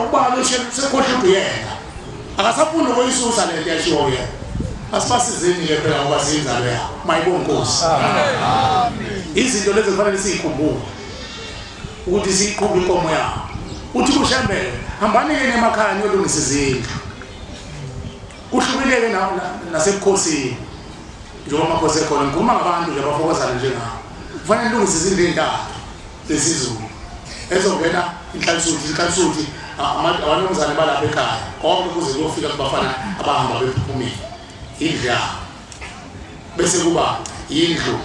ubaba sekhohle kuyena akasafuni ukuyisusa lento yashiwo yena asifasizeni ke phela ngoba siyinzalo yakho mayibonge Nkosi. Amen. Izinto lezi kufanele sikhumbule ukuthi siqhube inkomo yakho uthi kushembele hambani ke emakhaya niyolungisa izindlu kuhlukileke nasebukhosini njengoba amakhosi ekhona ngikhuluma ngabantu nje abafokozana njengawo kufanele nilungise izindlu ezintathu lesizulu ezongena inhlansuthi abanomzane balapha ekhaya konke kuze kuyofika kubafana abahamba bephuphumile indlu bese kuba indlu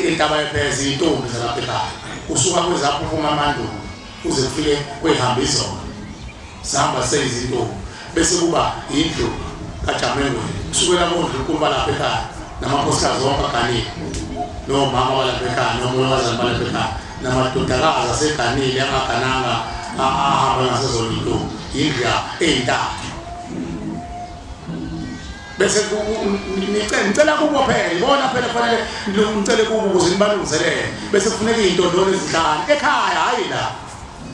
intaba yepheza intombi zalapha ekhaya usuka kwezaphuma amandulo uze kufike kwehamba izona sihamba seyizintombi bese kuba indlu kaJamengwe kusukela kodlu kumba lapha ekhaya namakhosikazi wonke aganile nomama balapha ekhaya nomolokazana balapha ekhaya namadodakazi aseganile angagananga ahamba ngasezona intombi indlu eyintathu bese ngicela kubo phela ibona phela kufanele ngicele kubo ukuze nibalungiselele bese kufuneka izintondolo ezinhlanu ekhaya hayi la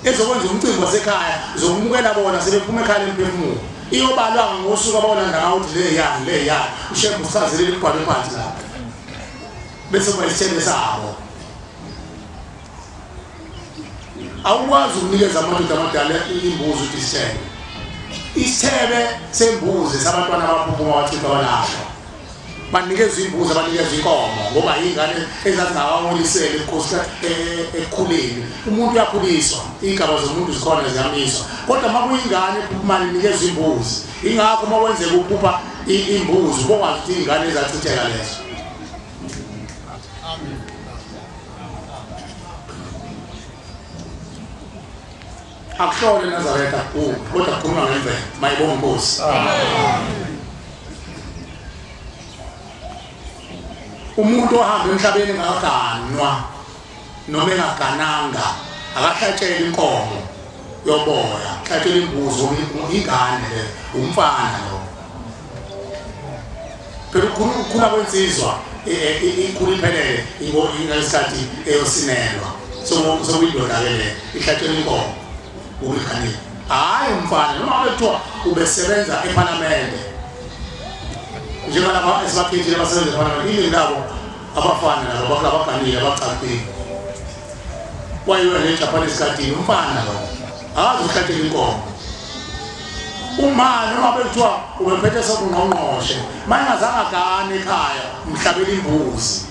ezokwenza umcimbi wasekhaya zokumukela bona sebephuma ekhaya emphefumulo iyobalwa ngosuku abona ndawo uthi le ya ushembe usazile libhalwe phansi lapha bese kuba isithembe sabo awukwazi ukunikeza amadoda amadala imbuzi uthi isithebe sembuzi sabantwana abaphuphuma wathika walapha banikezwe imbuzi abanikezwe inkomo ngoba ingane ezazingakawolisele inkosi ekukhuleni umuntu uyakhuliswa igaba zomuntu zikhona ziyamiswa kodwa makuyingane ephuphumayo nikezwe imbuzi ingakho uma wenzeka uphupha imbuzi ubokwazi ukuthi ingane ezachitheka lezo. Akuhlole Nazaretha kodwa kukhuluma ngemvelo mayibonge Nkosi. Umuntu ohamba emhlabeni engaganwa noma engagananga akahlatshela inkomo yoboya hlatshela imbuzi ingane le umfana lo pero kukhula kwensizwa ikhulu iphelele ingesikhathi eyosinelwa sokuyindoda ke le ihlatshela inkomo ubukhani hayi umfana noma bethiwa ubesebenza eParliament njengoba esibakhethile abasebenza eParliament ile labo abafana nabo abaganile abacacile wayiwe Japanese garden umfana lo azokhathela inkomo umama noma bethiwa ubephethe sokungqongqoshe mayingazange agane ekhaya mhlabela imbuzi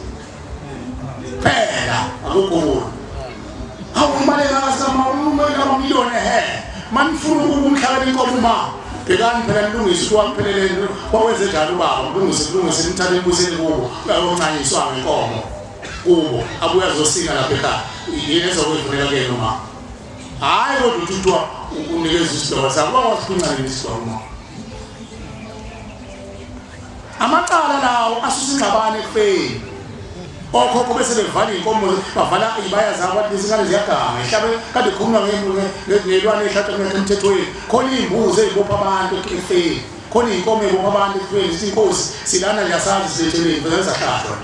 phela akukho awumale ngasama umama kamiliyoni manifuna ukumhlabela inkomo uma bekani phela nilungise kwaphelele kwawenze njalo baba kulungise nithathe imbuseni kubo ayoncanyiswa ngenkomo kubo abuya azosika lapha ekhaya yini ezokwenza ke noma hayi kodwa uthutwa unikeza isidaba sakho wasiqinqana isidaba uma amacala lawo asusa ingxabane ekufeni okhokho bese bevala inkomo bavala ibaya zabo bathi izingane ziyaganga ihlabe kade khuluma ngelwane ehlatha emthethweni khona imbuzi ezibopha abantu ekufeni khona inkomo ezibopha abantu ekufeni sithi inkosi silana liyasazi siletheleni bese sahlahlwa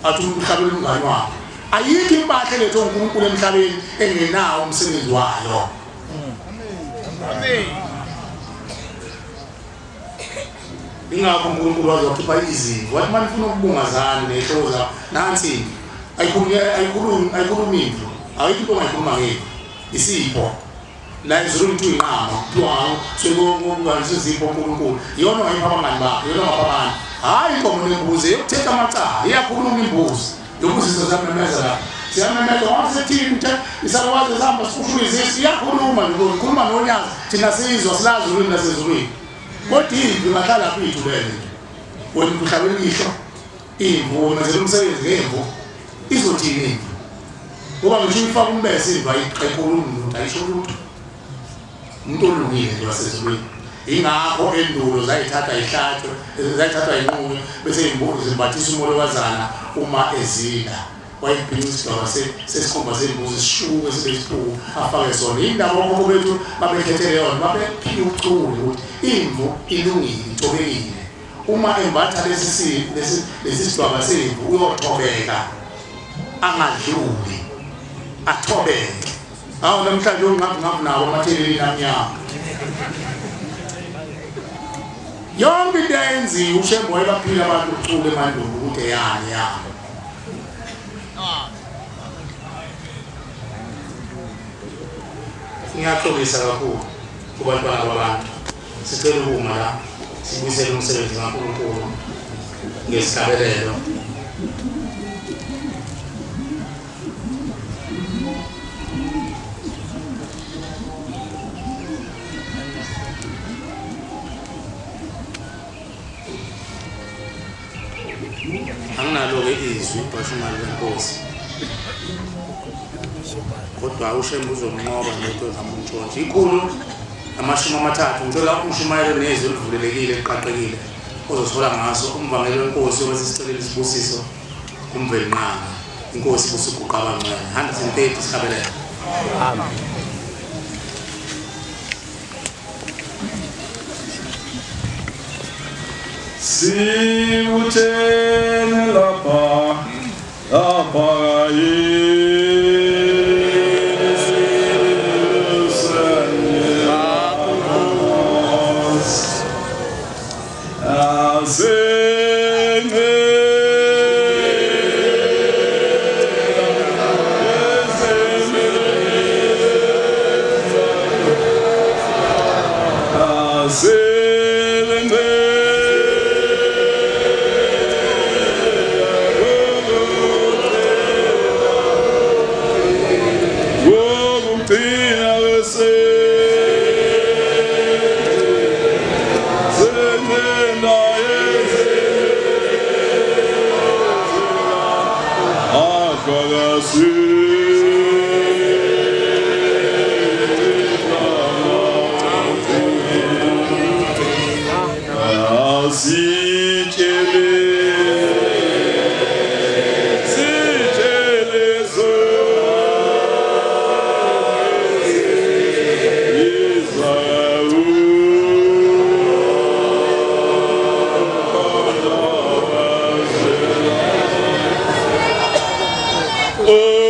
athi umhlabeni umngane wakhe ayikho impahla letho uNkulunkulu emhlabeni engenawo umsebenzi wayo amen ingakho uNkulunkulu wazokhipha izimo wathi manifuna ukubungazana nehloza nansi ayikhulumi indlu ayikho into ongayikhuluma ngeke isipho la izulu into inqama kuthiwa sokungazi izipho uNkulunkulu yona wayipha abangani bakhe yona ngaphabani hayi inkomo nembuzi yokuthetha amacala iyakhuluma imbuzi yokuthi sizamemeza la siyamemeza wasethini isakwazi zihamba sifushuzisa iyakhuluma ngikhuluma nonyazi thina sizwa silazi ulimi lasezulwini kodwa indlu ngahlala kwithu lele wena uhlabela ihlo imvu manje umsebenzi ngemvu izothini ngoba ngisho ifaka umbese indlu ayikhuluma umuntu ayisho lutho umuntu olungile nje wasezulwini ingakho endulo zayithatha ihlatshwe zayithatha inqunywe bese imbuzi zimbathisa umolokazana uma ezila wayibhinqa isidaba sesikhumba sembuzi sishuke sibesiphulu afake sona indaba okhokho bethu babekhethele yona babephiwa uchulo ukuthi imvu ilungile itobekile uma embatha lesi sidaba semvu uyothobeka angadluli athobeke awu namhlanje ungathi nawo amatheleli namnyama yonke into ayenziwe uShembe wayebaphila abantu uchulo emandulo ukuthi eyani yami ngiyaxolisa kakhulu kubantwana babantu sicela ukuma la sibuyisele umsebenzi kaNkulunkulu ngesikabelelo anginalo-ke izwi bashumali benkosi kodwa uShembe uzomnqoba nento zamuntshontshe ikhulu 30 ngithola umshumayelo nezwi oluvulelekile eliqaqekile ozothola ngaso umvangeli wenkosi obesisicelela isibusiso kumveli nqanga inkosi busuguqa abancane 130 sikhabelela amen Siwuthene lapha Oh